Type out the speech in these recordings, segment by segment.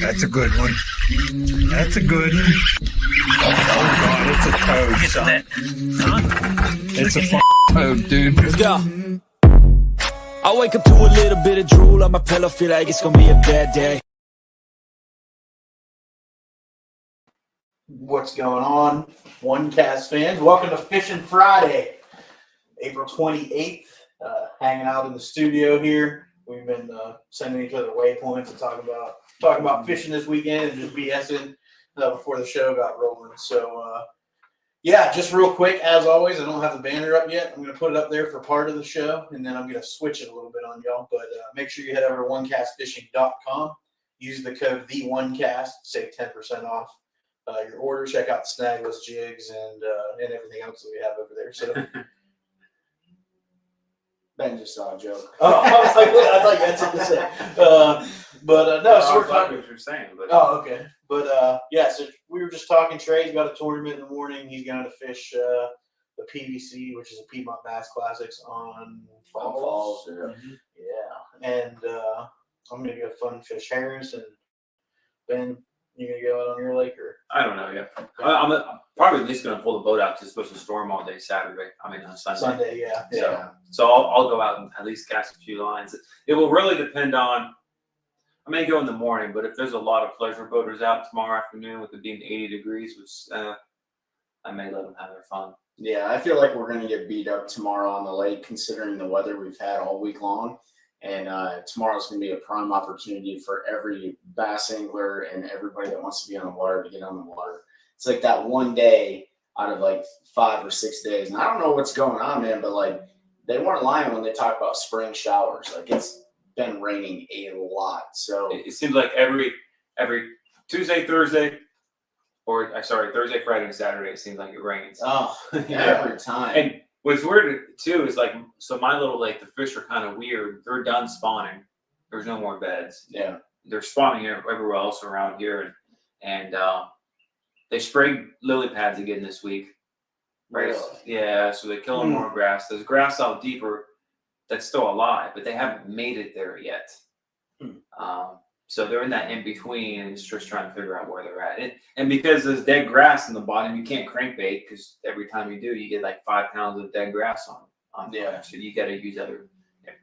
That's a good one. That's a good one. Oh, God, it's a toad. Get Son. that. Huh? It's a toad, dude. Let's go. I wake up to a little bit of drool on my pillow, feel like it's gonna be a bad day. What's going on, One Cast fans? Welcome to Fishing Friday, April 28th. Hanging out in the studio here. We've been sending each other waypoints and talking about fishing this weekend and just BSing before the show got rolling. So, yeah, just real quick, as always, I don't have the banner up yet. I'm going to put it up there for part of the show, and then I'm going to switch it a little bit on y'all. But make sure you head over to onecastfishing.com. Use the code THE1CAST, save 10% off your order. Check out the snagless jigs and everything else that we have over there. So Ben just saw a joke. Oh, I thought you had something to say. No, so we're talking. What you're saying, but Oh, okay. But yeah, so we were just talking. Trey's got a tournament in the morning. He's going to fish the PVC, which is a Piedmont Bass Classics on Falls. yeah. Yeah, and I'm gonna go fun fish Harris, and Ben, you gonna go out on your lake or? I don't know yet. I'm probably at least going to pull the boat out because it's supposed to storm all day Saturday. I mean, on Sunday. Sunday, yeah. So I'll go out and at least cast a few lines. It will really depend on. I may go in the morning, but if there's a lot of pleasure boaters out tomorrow afternoon with it being 80 degrees, which I may let them have their fun. Yeah, I feel like we're going to get beat up tomorrow on the lake considering the weather we've had all week long. And tomorrow's going to be a prime opportunity for every bass angler and everybody that wants to be on the water to get on the water. It's like that one day out of like 5 or 6 days. And I don't know what's going on, man, but like they weren't lying when they talk about spring showers. Like it's been raining a lot. So It seems like every Tuesday, Thursday, Thursday, Friday, and Saturday, it seems like it rains. oh, Yeah. every time. And what's weird too is like, so my little lake, the fish are kind of weird. They're done spawning. There's no more beds. Yeah. They're spawning everywhere else around here, and they sprayed lily pads again this week. Right? Really? Yeah. So they're killing more grass. There's grass out deeper that's still alive, but they haven't made it there yet. So they're in that in between, and it's just trying to figure out where they're at. And because there's dead grass in the bottom, you can't crankbait because every time you do, you get like 5 pounds of dead grass on Yeah. So you got to use other. It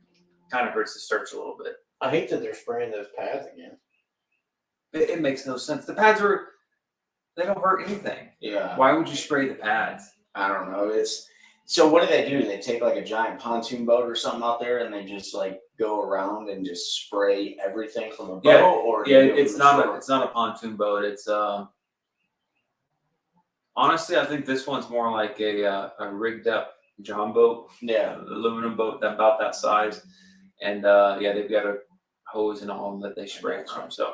kind of hurts the search a little bit. I hate that they're spraying those pads again. It makes no sense. The pads they don't hurt anything. Yeah. Why would you spray the pads? I don't know. So what do? They take like a giant pontoon boat or something out there and they just like go around and just spray everything from a boat? Yeah, Or yeah, it's not a pontoon boat. It's honestly, I think this one's more like a rigged up John boat. Yeah. Aluminum boat about that size. And they've got a hose and all that they spray it from. So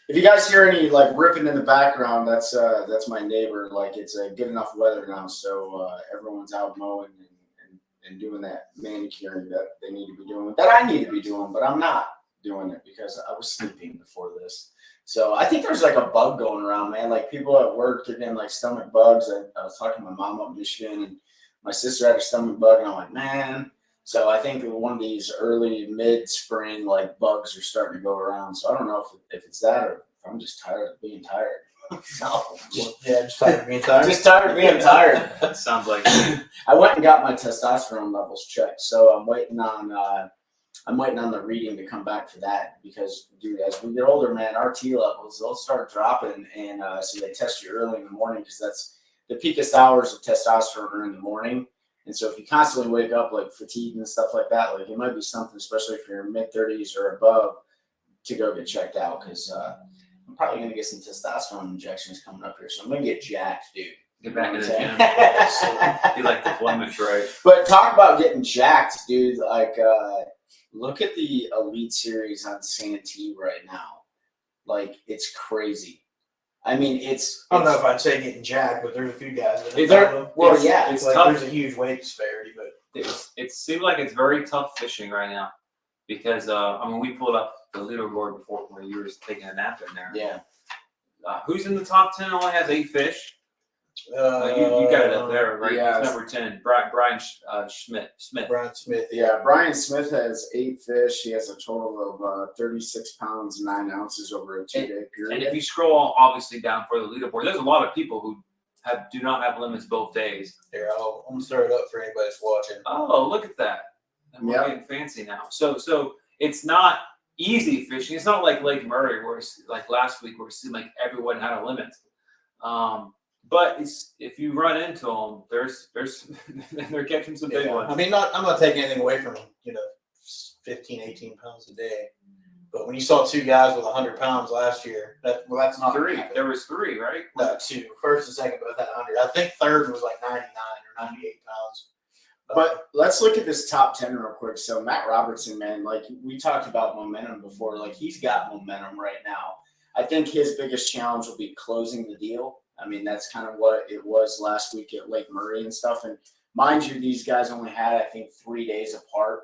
If you guys hear any like ripping in the background, that's my neighbor. Like it's good enough weather now, so everyone's out mowing and doing that manicuring that they need to be doing, that I need to be doing, but I'm not doing it because I was sleeping before this. So I think there's like a bug going around, man. Like people at work getting like stomach bugs. I was talking to my mom up in Michigan, and my sister had a stomach bug, and I'm like, man. So I think one of these early mid-spring like bugs are starting to go around. So I don't know if it's that or if I'm just tired of being tired. Just tired of being tired. Just tired of being tired. that sounds like I went and got my testosterone levels checked, so I'm waiting on the reading to come back for that because, dude, as we get older, man, our T levels they'll start dropping, and so they test you early in the morning because that's the peakest hours of testosterone are in the morning. And so if you constantly wake up like fatigued and stuff like that, like it might be something, especially if you're in mid-30s or above, to go get checked out because I'm probably going to get some testosterone injections coming up here. So I'm going to get jacked, dude. get back in the gym. You like deployment, right? But talk about getting jacked, dude. Like, look at the Elite Series on Santee right now. Like, it's crazy. I mean, I don't know if I'd say getting jacked, but there's a few guys that It's like tough. there's a huge weight disparity. But It seems like it's very tough fishing right now because we pulled up the leaderboard before when you were taking a nap in there. Yeah. Who's in the top 10 only has 8 fish? You got it up there, right? yeah. He's number 10, Brian Smith. Brian Smith. Yeah, Brian Smith has 8 fish. He has a total of 36 pounds, 9 ounces over a 2-day period. And if you scroll obviously down for the leaderboard, there's a lot of people who do not have limits both days. Here, I'm gonna start it up for anybody that's watching. Oh, look at that. And we're Yep. getting fancy now. So it's not easy fishing. It's not like Lake Murray where it's like last week where it seemed like everyone had a limit. But if you run into them, there's they're catching some big ones. I mean, I'm not taking anything away from them, 15, 18 pounds a day. But when you saw 2 guys with 100 pounds last year, that's not 3. happening. There was 3, right? No, 2. First and second both had 100. I think third was like 99 or 98 pounds. But let's look at this top 10 real quick. So Matt Robertson, man, like we talked about momentum before. Like he's got momentum right now. I think his biggest challenge will be closing the deal. I mean, that's kind of what it was last week at Lake Murray and stuff. And mind you, these guys only had, I think, 3 days apart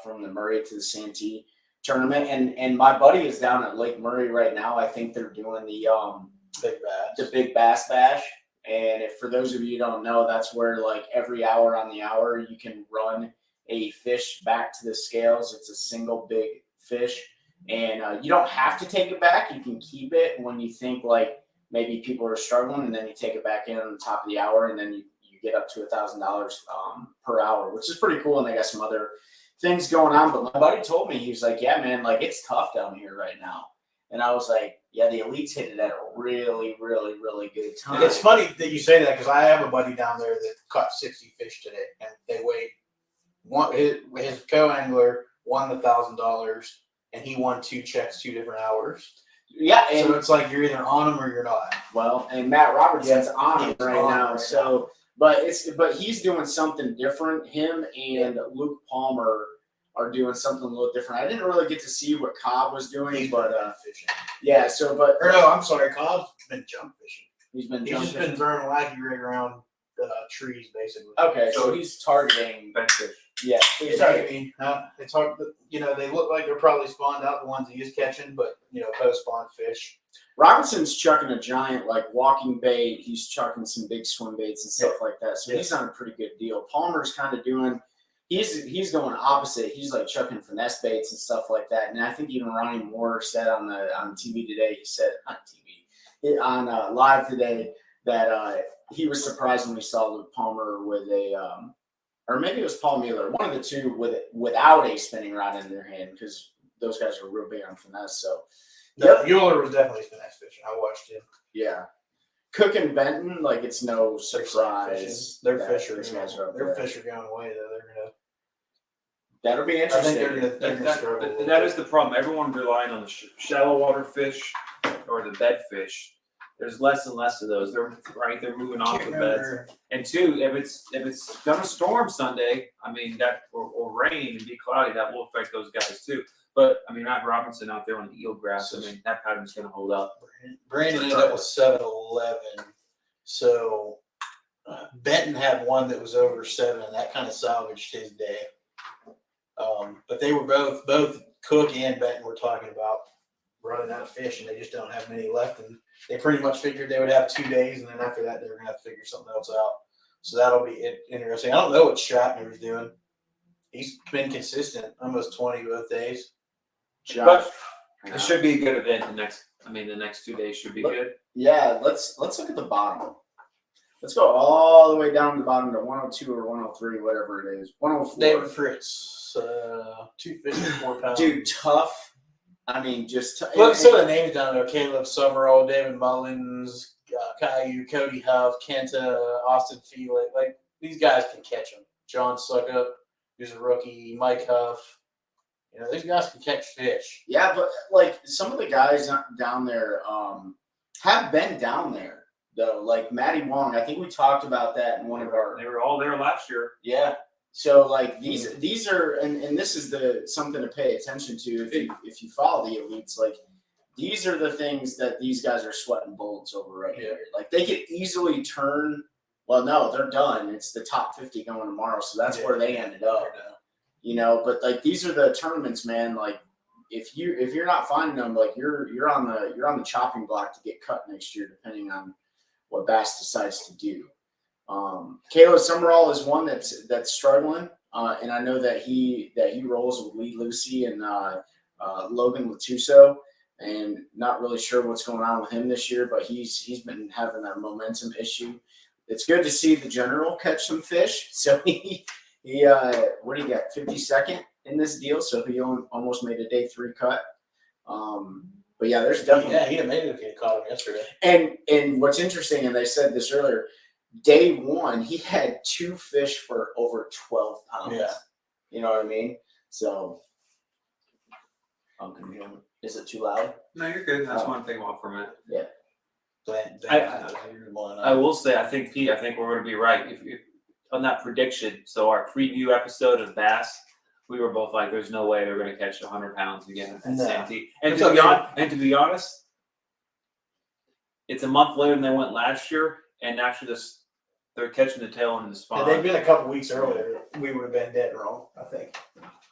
from the Murray to the Santee tournament. And my buddy is down at Lake Murray right now. I think they're doing the Big Bass Bash. And if for those of you who don't know, that's where like every hour on the hour you can run a fish back to the scales. It's a single big fish. And you don't have to take it back. You can keep it when you think like maybe people are struggling, and then you take it back in on the top of the hour, and then you get up to $1,000 per hour, which is pretty cool. And they got some other things going on. But my buddy told me, he was like, yeah, man, like it's tough down here right now. And I was like, yeah, the elites hit it at a really, really, really good time. It's funny that you say that because I have a buddy down there that caught 60 fish today, and they weighed his co-angler won the $1,000, and he won 2 checks 2 different hours. Yeah, and so it's like you're either on them or you're not. Well, and Matt Robertson's on him right now. So, but he's doing something different. Him and Luke Palmer are doing something a little different. I didn't really get to see what Cobb was doing, but fishing. Yeah. So, or no, I'm sorry, Cobb's been jump fishing. He's just been throwing a wacky rig around trees, basically. Okay, so he's targeting benfish. Yeah, it's hard. They look like they're probably spawned out, the ones he's catching, but post spawn fish. Robertson's chucking a giant like walking bait. He's chucking some big swim baits and stuff like that. So he's on a pretty good deal. Palmer's kind of doing. He's going opposite. He's like chucking finesse baits and stuff like that. And I think even Ronnie Moore said on TV today. He said on live today that he was surprised when he saw Luke Palmer with a. Or maybe it was Paul Mueller, one of the two without a spinning rod in their hand, because those guys are real big on finesse. So, Mueller was definitely finesse fishing. I watched him. Yeah, Cook and Benton, like it's no surprise. Their fish are going away though. That'll be interesting. That is the problem. Everyone relying on the shallow water fish or the bed fish. There's less and less of those. They're moving off the beds. And 2, if it's gonna storm Sunday, I mean that or rain and be cloudy, that will affect those guys too. But I mean, Matt Robinson out there on the eelgrass, I mean that pattern's gonna hold up. Brandon ended up with 7-11. So Benton had one that was over 7, and that kind of salvaged his day. But they were both Cook and Benton were talking about running out of fish, and they just don't have many left. And they pretty much figured they would have 2 days, and then after that, they were going to have to figure something else out. So that'll be interesting. I don't know what Shatner is doing. He's been consistent, almost 20 both days. But it should be a good event. The next 2 days should be good. Yeah, let's look at the bottom. Let's go all the way down to the bottom to 102 or 103, whatever it is. 104. David Fritz, 2 fish and 4 pounds. Dude, tough. I mean, just look. Some of the names down there: Caleb Summerall, David Mullins, Caillou, Cody Huff, Kenta, Austin Felix. Like these guys can catch them. John Suckup, who's a rookie. Mike Huff. These guys can catch fish. Yeah, but like some of the guys down there have been down there though. Like Matty Wong, I think we talked about that in one of our. They were all there last year. Yeah. So like these are and this is something to pay attention to if you follow the elites. Like these are the things that these guys are sweating bullets over right here. Like they could easily turn. Well, no, they're done. It's the top 50 going tomorrow, so that's where they ended up. But like these are the tournaments, man. Like if you're not finding them, like you're on the chopping block to get cut next year, depending on what Bass decides to do. Caleb Summerall is one that's struggling, and I know that he rolls with Lee Lucy and Logan Latuso, and not really sure what's going on with him this year, but he's been having that momentum issue. It's good to see the general catch some fish. So he what do you got, 52nd in this deal? So he almost made a day 3 cut. But yeah, there's definitely he'd have made it if he had caught him yesterday. And what's interesting, and they said this earlier, day 1 he had 2 fish for over 12 pounds. Yeah. You know what I mean? So is it too loud? No, you're good. I just want to take them off for a minute. Yeah. I will say, I think Pete, we're going to be right if on that prediction. So our preview episode of Bass, we were both like, "There's no way they're going to catch 100 pounds again at Santee." And to be honest, it's a month later than they went last year, and actually they're catching the tail in the spot. Had they been a couple weeks earlier, we would have been dead wrong, I think.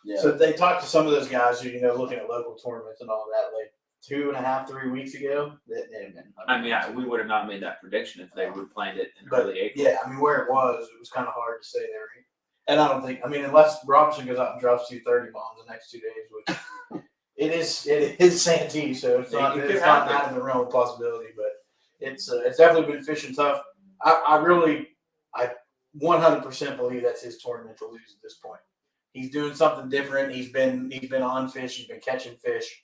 Yeah. So they talked to some of those guys who, looking at local tournaments and all that, like 2.5, 3 weeks ago. They had been. We would have not made that prediction if they would have planned it in But, early April. yeah, where it was kind of hard to say there. And I don't think, unless Robinson goes out and drops 2 30 bombs the next 2 days, which it is Santee, so it's not out of the realm of possibility. But it's definitely been fishing tough. I 100% believe that's his tournament to lose at this point. He's doing something different. He's been on fish. He's been catching fish.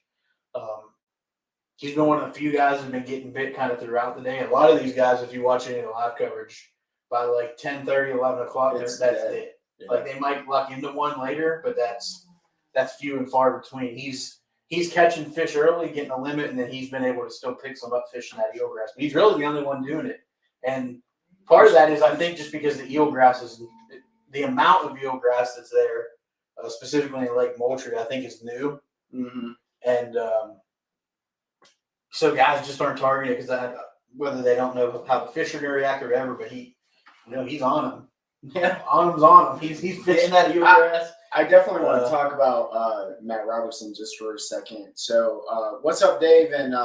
He's been one of the few guys who's been getting bit kind of throughout the day. A lot of these guys, if you watch any of the live coverage, by like 10:30, 11 o'clock, that's it. Yeah. Like they might luck into one later, but that's few and far between. He's catching fish early, getting a limit, and then he's been able to still pick some up fish in that eelgrass. But he's really the only one doing it. And part of that is, I think, just because the eelgrass is the amount of eelgrass that's there, specifically in Lake Moultrie, I think is new. Mm-hmm. And so guys just aren't targeting it because whether they don't know how the fish are going to react or whatever, but he's on them. Yeah, on him. He's fishing that eelgrass. I definitely want to talk about Matt Robertson just for a second. So what's up, Dave? And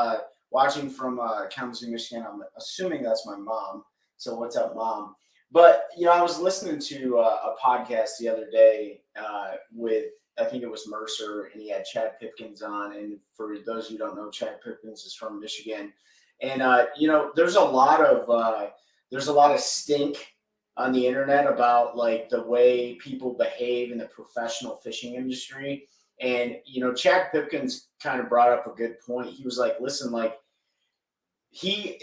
watching from Kalamazoo, Michigan. I'm assuming that's my mom. So what's up, Mom? But, I was listening to a podcast the other day with, I think it was Mercer, and he had Chad Pipkins on. And for those of you who don't know, Chad Pipkins is from Michigan. And, there's a lot of stink on the internet about like the way people behave in the professional fishing industry. And, Chad Pipkins kind of brought up a good point. He was like, listen, like he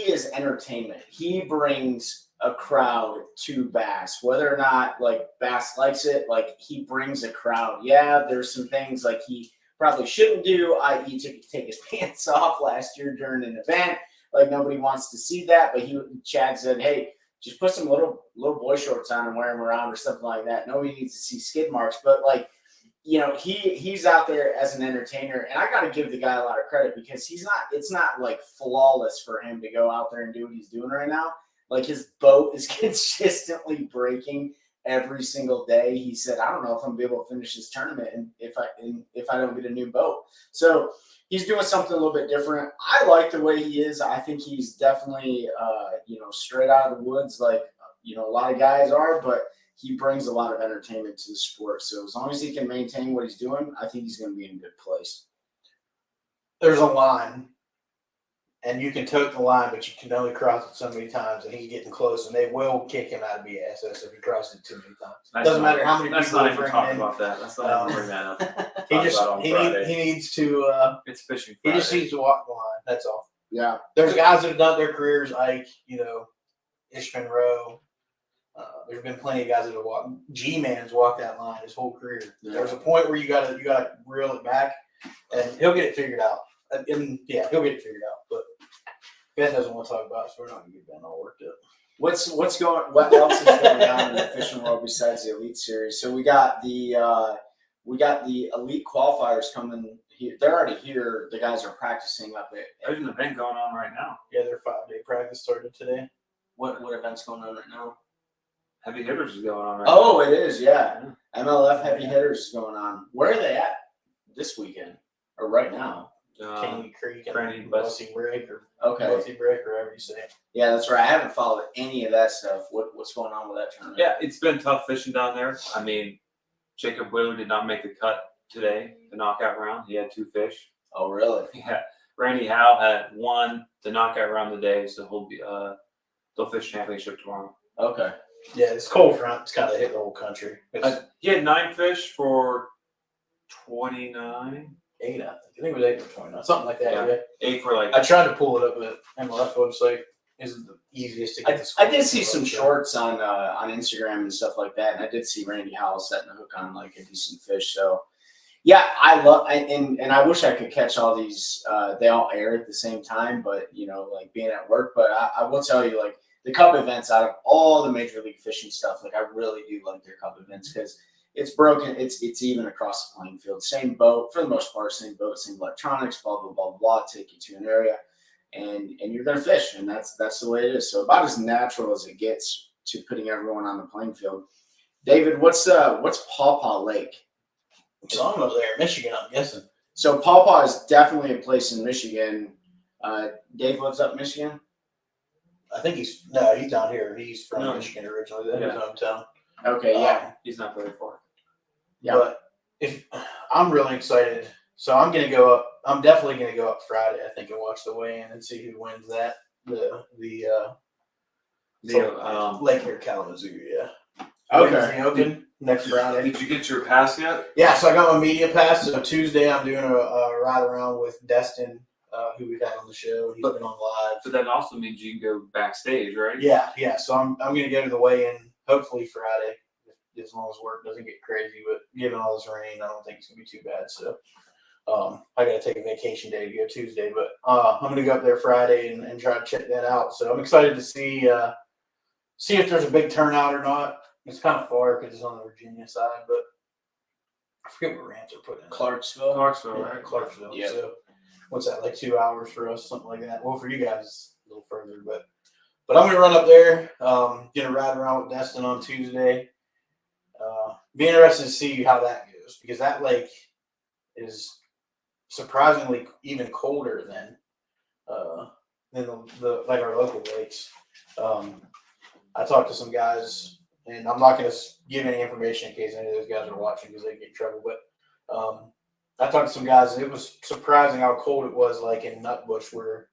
is entertainment. He brings a crowd to Bass, whether or not like Bass likes it, like he brings a crowd. Yeah, there's some things like he probably shouldn't do, i.e. to take his pants off last year during an event. Like nobody wants to see that, but Chad said, hey, just put some little boy shorts on and wear them around or something like that. Nobody needs to see skid marks, but like, he's out there as an entertainer, and I got to give the guy a lot of credit because it's not like flawless for him to go out there and do what he's doing right now. Like his boat is consistently breaking every single day. He said, I don't know if I'm gonna be able to finish this tournament and if I don't get a new boat. So he's doing something a little bit different. I like the way he is. I think he's definitely straight out of the woods like a lot of guys are, but he brings a lot of entertainment to the sport. So as long as he can maintain what he's doing, I think he's going to be in a good place. There's a line, and you can tote the line, but you can only cross it so many times, and he's getting close, and they will kick him out of BSS if he crosses it too many times. Doesn't matter how many people bring in. About that. Let's not even bring that up. He needs to. It's fishing Friday. He just needs to walk the line. That's all. Yeah. There's guys that have done their careers, like Ishman Rowe. There's been plenty of guys that have walked. G-Man's walked that line his whole career. Yeah. There's a point where you gotta reel it back, and he'll get it figured out. And yeah, he'll get it figured out. But Ben doesn't want to talk about it, so we're not gonna get Ben all worked up. What else is going on in the fishing world besides the Elite Series? So we got the Elite qualifiers coming here. They're already here. The guys are practicing up it. There's an event going on right now. Yeah, their 5-day practice started today. What event's going on right now? Heavy Hitters is going on right now. It is, yeah. MLF Heavy Hitters is going on. Where are they at this weekend or right now? Caney Creek Cranny, and Bus- Bussy Break or Okay. Bussy Break or whatever you say. Yeah, that's right. I haven't followed any of that stuff. What's going on with that tournament? Yeah, it's been tough fishing down there. I mean, Jacob Wheeler did not make the cut today, the knockout round. He had 2 fish. Oh, really? Yeah, Randy Howe had 1 the knockout round today, so he'll be they'll fish championship tomorrow. Okay. Yeah, this cold front. It's kind of hit the whole country. It's He had 9 fish for 29. 8, I think it was 8 or 29, something like that. Yeah. Yeah. 8 for like I tried to pull it up, but MLS website isn't the easiest to get. the I did scores see up, some so. shorts on Instagram and stuff like that, and I did see Randy Howell setting the hook on like a decent fish. So, yeah, and I wish I could catch all these. They all air at the same time, but like being at work. But I will tell you, like the Cup events, out of all the Major League Fishing stuff, like I really do like their Cup events because it's broken. It's even across the playing field. Same boat for the most part. Same boat, same electronics. Blah blah blah blah. Take you to an area. And you're gonna fish, and that's the way it is. So about as natural as it gets to putting everyone on the playing field. David, what's Paw Paw Lake? It's on over there in Michigan, I'm guessing. So Paw Paw is definitely a place in Michigan. Dave lives up in Michigan. I think he's down here. He's from Michigan originally. That's his hometown. Okay, yeah, he's not very far. Yeah. But if I'm really excited, so I'm gonna go up. I'm definitely gonna go up Friday, I think, and watch the weigh-in and see who wins that. The Lake here, Kalamazoo. Yeah. Okay. When's the open next Friday. Did you get your pass yet? Yeah, so I got my media pass. So Tuesday, I'm doing a ride around with Destin, who we've had on the show. He's been on live. But that also means you can go backstage, right? Yeah. So I'm gonna go to the weigh-in hopefully Friday, as long as work doesn't get crazy. But given all this rain, I don't think it's gonna be too bad. So I gotta take a vacation day to go Tuesday, but I'm gonna go up there Friday and try to check that out. So I'm excited to see if there's a big turnout or not. It's kind of far because it's on the Virginia side, but I forget what ramps are put in. Clarksville, right? Clarksville. Yeah. So what's that, like 2 hours for us, something like that? Well, for you guys, it's a little further, but I'm gonna run up there. Gonna ride around with Destin on Tuesday. Be interested to see how that goes because that lake is surprisingly even colder than the like our local lakes. I talked to some guys, and I'm not going to give any information in case any of those guys are watching because they get in trouble. But I talked to some guys, and it was surprising how cold it was, like in Nutbush, where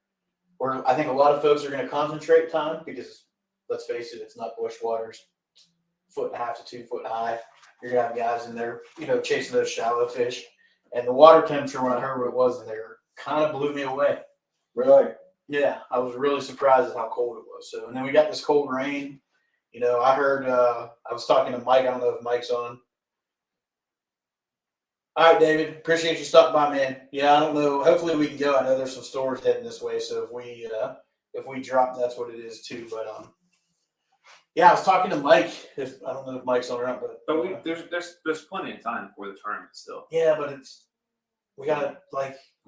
I think a lot of folks are going to concentrate time because, let's face it, it's Nutbush water's 1.5 to 2 foot high. You're going to have guys in there, chasing those shallow fish. And the water temperature, when I heard what it was in there, kind of blew me away. really? Yeah, I was really surprised at how cold it was. So, and then we got this cold rain. I heard, I was talking to Mike. I don't know if Mike's on. All right, David, appreciate you stopping by, man. Yeah, I don't know. Hopefully we can go. I know there's some stores heading this way. So if we drop, that's what it is too. But, yeah, I was talking to Mike. I don't know if Mike's on or not, but there's plenty of time for the tournament still. yeah, but we got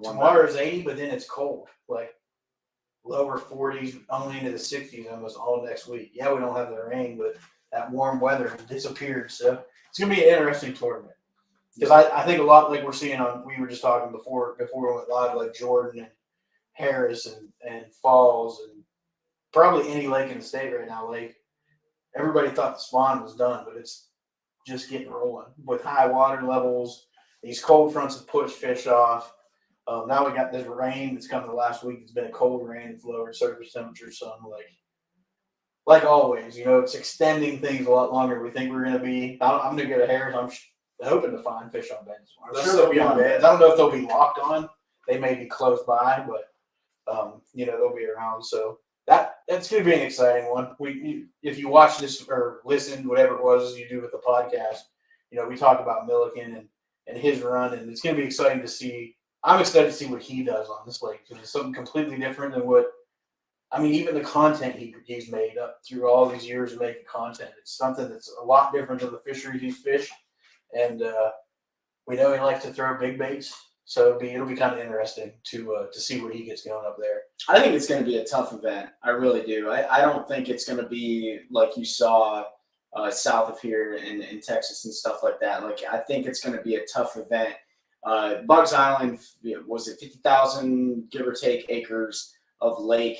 tomorrow is 80, but then it's cold, like lower 40s, only into the 60s almost all next week. Yeah, we don't have the rain, but that warm weather disappeared. So it's gonna be an interesting tournament because I think a lot like we're seeing we were just talking before we went live, like Jordan and Harris and Falls and probably any lake in the state right now. Like everybody thought the spawn was done, but it's just getting rolling with high water levels. These cold fronts have pushed fish off. Now we got this rain that's coming the last week. It's been a cold rain. It's lowered surface temperature. So I'm like always, it's extending things a lot longer. We think we're going to be. I'm going to go to Harris. I'm hoping to find fish on beds. I'm sure they'll be on beds. I don't know if they'll be locked on. They may be close by, but they'll be around. So that's going to be an exciting one. If you watch this or listen, whatever it was you do with the podcast, we talk about Milliken and his run, and it's going to be exciting to see. I'm excited to see what he does on this lake because it's something completely different than even the content he's made up through all these years of making content. It's something that's a lot different than the fisheries he's fished, and we know he likes to throw big baits. So it'll be kind of interesting to see what he gets going up there. I think it's going to be a tough event. I really do. I don't think it's going to be like you saw south of here in Texas and stuff like that. Like I think it's going to be a tough event. Bugs Island, was it 50,000 give or take acres of lake?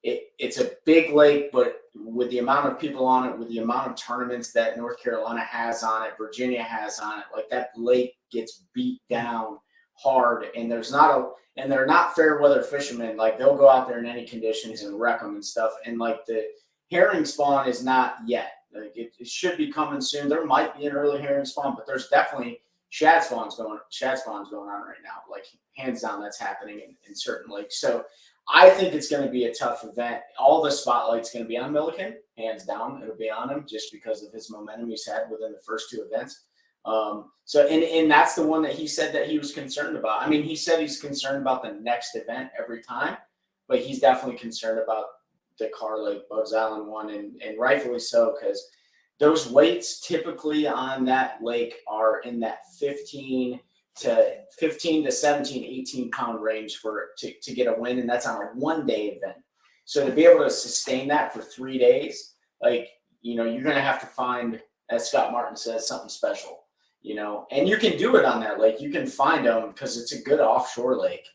It's a big lake, but with the amount of people on it, with the amount of tournaments that North Carolina has on it, Virginia has on it, like that lake gets beat down hard, and they're not fair weather fishermen. Like they'll go out there in any conditions and wreck them and stuff. And like the herring spawn is not yet. Like it should be coming soon. There might be an early herring spawn, but there's definitely shad spawns going on right now. Like hands down, that's happening in certain lakes. So I think it's going to be a tough event. All the spotlight's going to be on Milliken, hands down. It'll be on him just because of his momentum he's had within the first two events. And that's the one that he said that he was concerned about. I mean, he said he's concerned about the next event every time, but he's definitely concerned about the Carr Lake Bugs Island one, and rightfully so, because those weights typically on that lake are in that 15 to 17, 18 pound range to get a win, and that's on a 1 day event. So to be able to sustain that for 3 days, like, you're going to have to find, as Scott Martin says, something special. And you can do it on that lake. You can find them because it's a good offshore lake.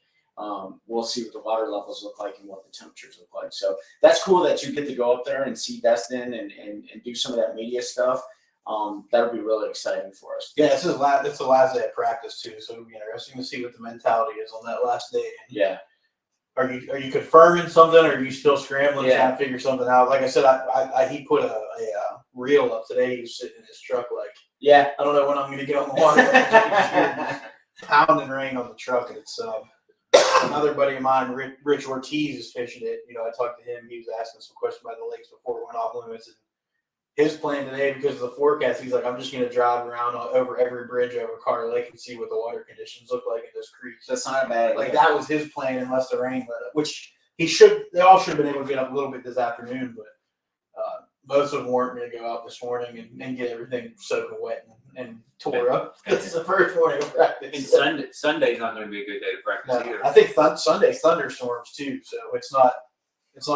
We'll see what the water levels look like and what the temperatures look like. So that's cool that you get to go up there and see Destin and do some of that media stuff. That'll be really exciting for us. Yeah, it's the last day of practice too, so it'll be interesting to see what the mentality is on that last day. Yeah. Are you confirming something, or are you still scrambling trying to figure something out? Like I said, he put a reel up today. He was sitting in his truck like, I don't know when I'm going to get on the water. Pounding rain on the truck, and it's another buddy of mine, Rich Ortiz, is fishing it. I talked to him. He was asking some questions about the lakes before it went off limits. And his plan today, because of the forecast, he's like, I'm just going to drive around over every bridge over Carr Lake and see what the water conditions look like in those creeks. That's not bad. Like that was his plan, unless the rain let up, which they all should have been able to get up a little bit this afternoon, but most of them weren't going to go out this morning and get everything soaking wet and tore up. This is the first morning of practice. And Sunday's not going to be a good day to practice either. I think Sunday's thunderstorms too, so it's not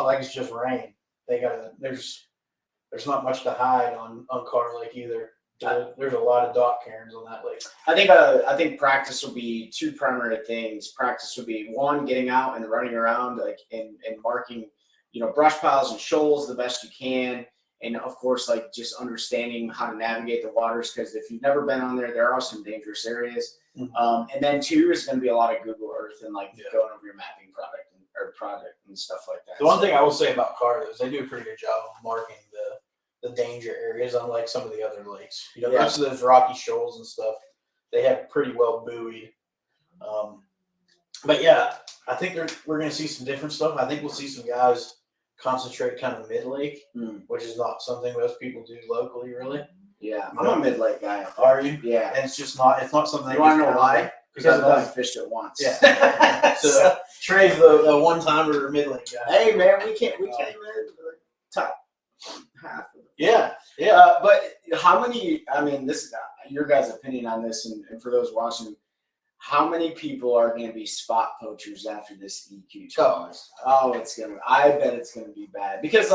like it's just rain. There's not much to hide on Carr Lake either. There's a lot of dock cairns on that lake. I think practice will be two primary things. Practice will be one, getting out and running around and marking, brush piles and shoals the best you can. And of course, like just understanding how to navigate the waters, because if you've never been on there, there are some dangerous areas. Mm-hmm. And then two is going to be a lot of Google Earth and going over your mapping project and stuff like that. The one thing I will say about Carr is they do a pretty good job of marking the danger areas, unlike some of the other lakes. Most of those rocky shoals and stuff, they have pretty well buoyed. But yeah, I think we're going to see some different stuff. I think we'll see some guys concentrate kind of mid-lake, which is not something most people do locally, really. Yeah, I'm a mid-lake guy. Are you? Yeah. And it's not something. You want to know why? Because I've only fished it once. Yeah. So Trey's the one-timer mid-lake guy. Hey man, we came in the top half. Yeah. But how many? I mean, this is your guys' opinion on this, and for those watching, how many people are going to be spot poachers after this EQ tournament? I bet it's gonna be bad, because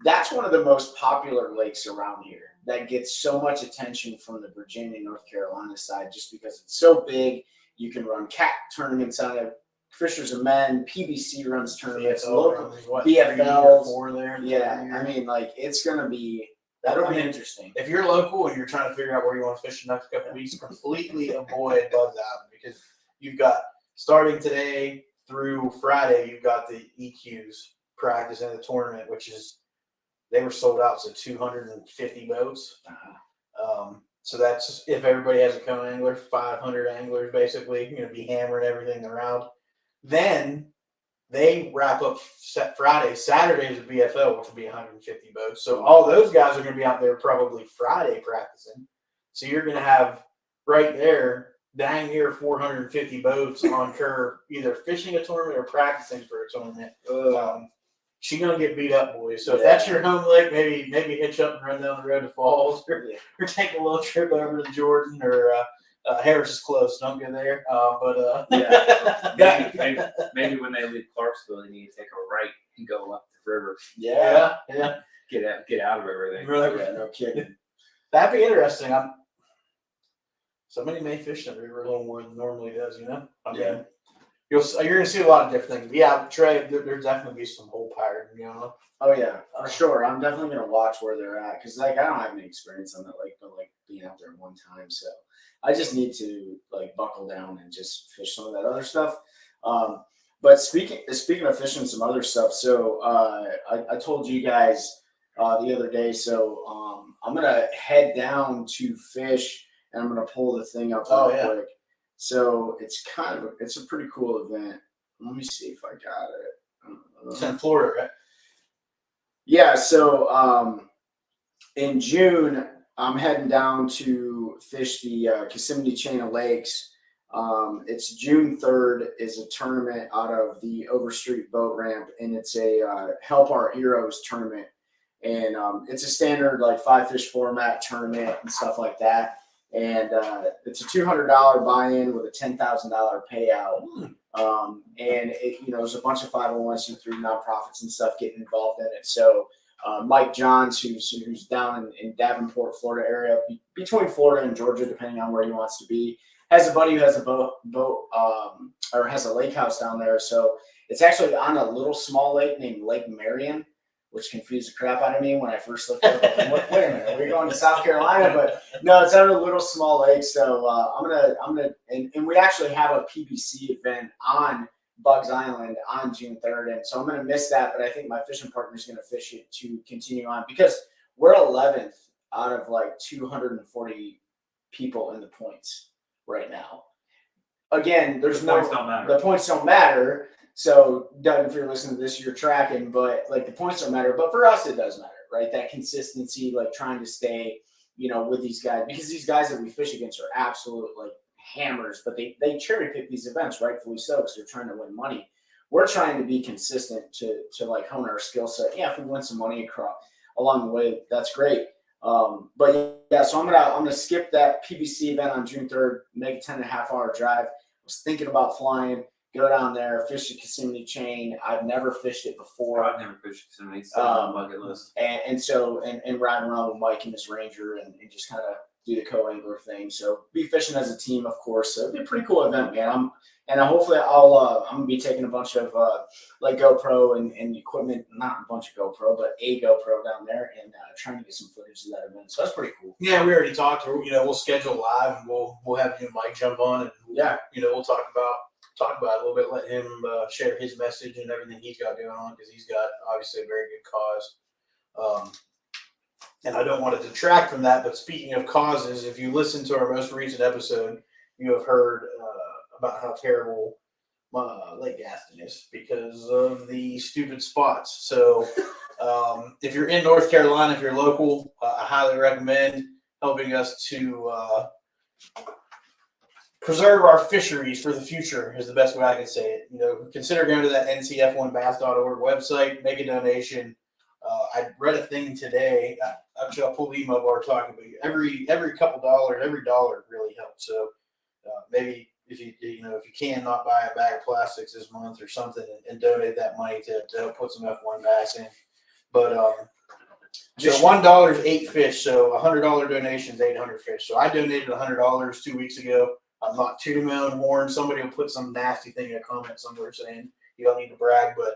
that's one of the most popular lakes around here that gets so much attention from the Virginia, North Carolina side, just because it's so big. You can run cat tournaments on it. Fishers of Men, PBC runs tournaments, local BFLs. There. Yeah, I mean, it's gonna be. That'll be interesting. If you're local and you're trying to figure out where you want to fish the next couple of weeks, completely avoid Bugs Island, because you've got, starting today through Friday, you've got the EQs practice in the tournament, which is, they were sold out to 250 boats. So that's, if everybody has a cone angler, 500 anglers basically, going to be hammering everything around. Then they wrap up Friday. Saturday is a BFL, which will be 150 boats. So all those guys are going to be out there probably Friday practicing. So you're going to have right there, dang near 450 boats on Kerr, either fishing a tournament or practicing for a tournament. She's going to get beat up, boys. So if that's your home lake, maybe hitch up and run down the road to Falls, or take a little trip over to Jordan, or Harris is close. Don't go there. Maybe when they leave Clarksville, they need to take a right and go up the river. Yeah. Get out of everything. Really? Yeah, no kidding. That'd be interesting. somebody may fish the river a little more than normally does, you know? I mean, Yeah. you're going to see a lot of different things. Yeah, Trey, there'll definitely be some hole pirating, you know? Oh yeah, for sure. I'm definitely gonna watch where they're at because like I don't have any experience on that lake, but like being out there one time, so I just need to like buckle down and just fish some of that other stuff. But speaking of fishing some other stuff, so I told you guys the other day, so I'm gonna head down to fish and I'm gonna pull the thing up real quick. So it's a pretty cool event. Let me see if I got it. It's in Florida, right? Yeah, so in June, I'm heading down to fish the Kissimmee chain of lakes. It's June 3rd is a tournament out of the Overstreet boat ramp, and it's a Help Our Heroes tournament. And it's a standard like 5-fish format tournament and stuff like that. And it's a $200 buy-in with a $10,000 payout. And there's a bunch of 501c3 nonprofits and stuff getting involved in it. So Mike Johns, who's down in Davenport, Florida area, between Florida and Georgia, depending on where he wants to be, has a buddy who has a boat or has a lake house down there. So it's actually on a little small lake named Lake Marion, which confused the crap out of me when I first looked at it. Like, wait a minute, we're going to South Carolina, but no, it's on a little small lake. So I'm gonna, and we actually have a PBC event on Bugs Island on June 3rd, and so I'm gonna miss that. But I think my fishing partner is gonna fish it to continue on because we're 11th out of like 240 people in the points right now. Again, the points don't matter. So, Doug, if you're listening to this, you're tracking, but like the points don't matter. But for us, it does matter, right? That consistency, like trying to stay, with these guys, because these guys that we fish against are absolute like hammers, but they cherry pick these events, rightfully so, because they're trying to win money. We're trying to be consistent to like hone our skill set. Yeah, if we win some money along the way, that's great. But yeah, so I'm gonna skip that PBC event on June 3rd, make a 10.5-hour drive. I was thinking about flying. Go down there, fish the Kissimmee chain. I've never fished it before. I've never fished Kissimmee. It's on my bucket list. And riding around with Mike and his Ranger and just kind of do the co-angler thing. So be fishing as a team, of course. So it'll be a pretty cool event, man. Hopefully I'm gonna be taking a bunch of like GoPro and equipment, not a bunch of GoPro, but a GoPro down there and trying to get some footage of that event. So that's pretty cool. Yeah, we already talked. We'll schedule live and we'll have you and Mike jump on and we'll talk about it a little bit, let him share his message and everything he's got going on because he's got obviously a very good cause. And I don't want to detract from that, but speaking of causes, if you listen to our most recent episode, you have heard about how terrible Lake Gaston is because of the stupid spots. So if you're in North Carolina, if you're local, I highly recommend helping us to preserve our fisheries for the future is the best way I can say it. Consider going to that ncf1bass.org website, make a donation. I read a thing today. Actually, I'll pull the email while we're talking, but every couple dollars, every dollar really helps. So maybe if you can not buy a bag of plastics this month or something and donate that money to help put some F1 bass in. But so $1 is 8 fish. So $100 donation is 800 fish. So I donated $100 2 weeks ago. I'm not tooting my own horn. Somebody will put some nasty thing in a comment somewhere saying you don't need to brag, but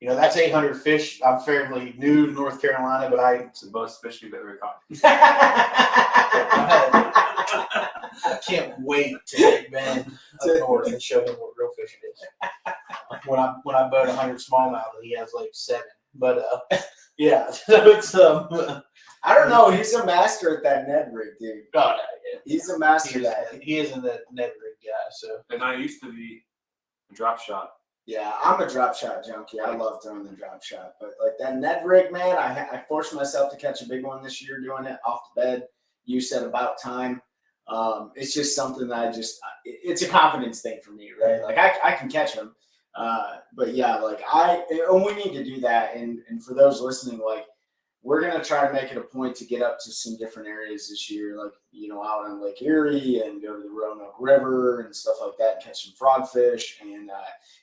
that's 800 fish. I'm fairly new to North Carolina, but it's the most fish you've ever caught. I can't wait to take Ben up north and show him what real fishing is. When I boat 100 smallmouth, he has like 7. But yeah, so it's I don't know. He's a master at that Ned rig, dude. God, he's a master at that. He isn't that Ned rig guy. So and I used to be a drop shot. Yeah, I'm a drop shot junkie. I love throwing the drop shot, but like that Ned rig, man, I forced myself to catch a big one this year doing it off the bed. You said about time. It's just something that it's a confidence thing for me, right? Like I can catch them. But yeah, like we need to do that. And for those listening, like we're going to try to make it a point to get up to some different areas this year, like, out on Lake Erie and go to the Roanoke River and stuff like that, catch some frogfish and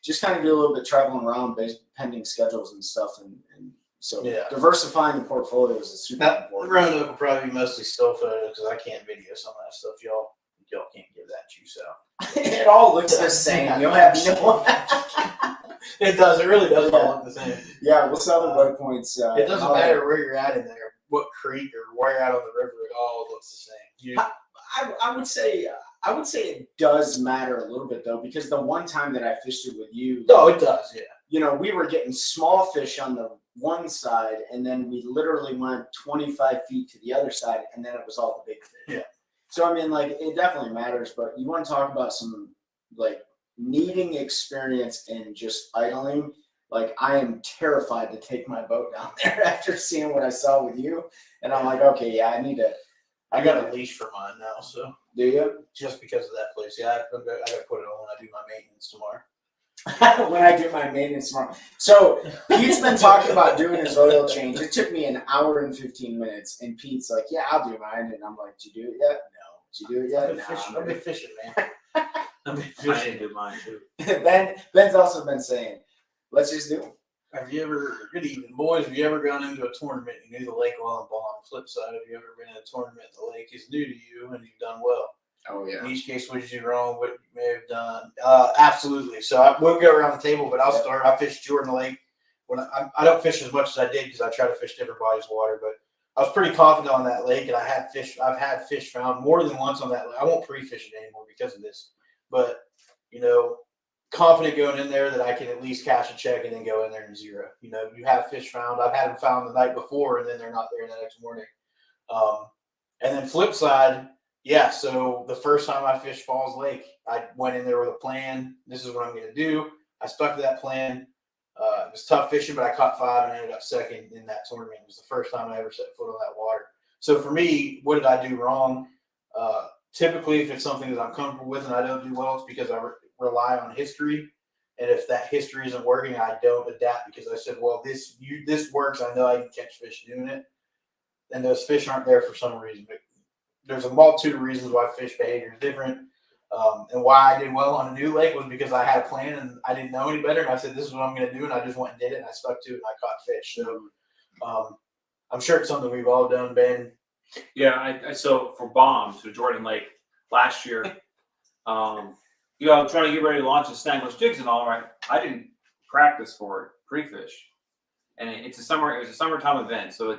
just kind of do a little bit traveling around pending schedules and stuff. And so diversifying the portfolios is super important. The Roanoke will probably be mostly still photos because I can't video some of that stuff. Y'all y'all can't give that juice out. It all looks the same. You'll have no. It does. It really does all look the same. Yeah, we'll sell the waypoints. It doesn't matter where you're at in there, what creek or where you're at on the river. It all looks the same. I would say it does matter a little bit though, because the one time that I fished it with you, No, it does. Yeah. you know, we were getting small fish on the one side, and then we literally went 25 feet to the other side, and then it was all the big fish. Yeah. So I mean, like, it definitely matters. But you want to talk about some like needing experience in just idling. Like, I am terrified to take my boat down there after seeing what I saw with you, and I'm like, okay, yeah, I got a leash for mine now, so Do you? just because of that place. Yeah, I got to put it on when I do my maintenance tomorrow. When I do my maintenance tomorrow. So Pete's been talking about doing his oil change. It took me an hour and 15 minutes, and Pete's like, "Yeah, I'll do mine." And I'm like, "Did you do it yet? No. Did you do it yet? I've been fishing, man. I've been I fishing. didn't do mine too. Ben's also been saying, "Let's just do it." Have you ever, good evening, boys, have you ever gone into a tournament and you knew the lake well and ball? On the flip side, have you ever been in a tournament and the lake is new to you and you've done well? Oh In each case, what did you do wrong? What you may have done? Absolutely. So we'll go around the table, but I'll start. I fished Jordan Lake. When I don't fish as much as I did because I try to fish different bodies of water, but I was pretty confident on that lake, and I've had fish found more than once on that lake. I won't pre-fish it anymore because of this, but you know, confident going in there that I can at least cash a check and then go in there and zero. You know, you have fish found. I've had them found the night before, and then they're not there the next morning. And then flip side. Yeah, so the first time I fished Falls Lake, I went in there with a plan. This is what I'm going to do. I stuck to that plan. It was tough fishing, but I caught 5 and I ended up second in that tournament. It was the first time I ever set foot on that water. So for me, what did I do wrong? Typically, if it's something that I'm comfortable with and I don't do well, it's because I rely on history. And if that history isn't working, I don't adapt because I said, well, this works. I know I can catch fish doing it. And those fish aren't there for some reason. But there's a multitude of reasons why fish behavior is different. And why I did well on a new lake was because I had a plan and I didn't know any better. And I said, this is what I'm going to do. And I just went and did it. And I stuck to it and I caught fish. So I'm sure it's something we've all done, Ben. Yeah, so for bombs, so Jordan Lake last year, you know, trying to get ready to launch the snagless jigs and all, right? I didn't practice for it pre-fish. And it was a summertime event. So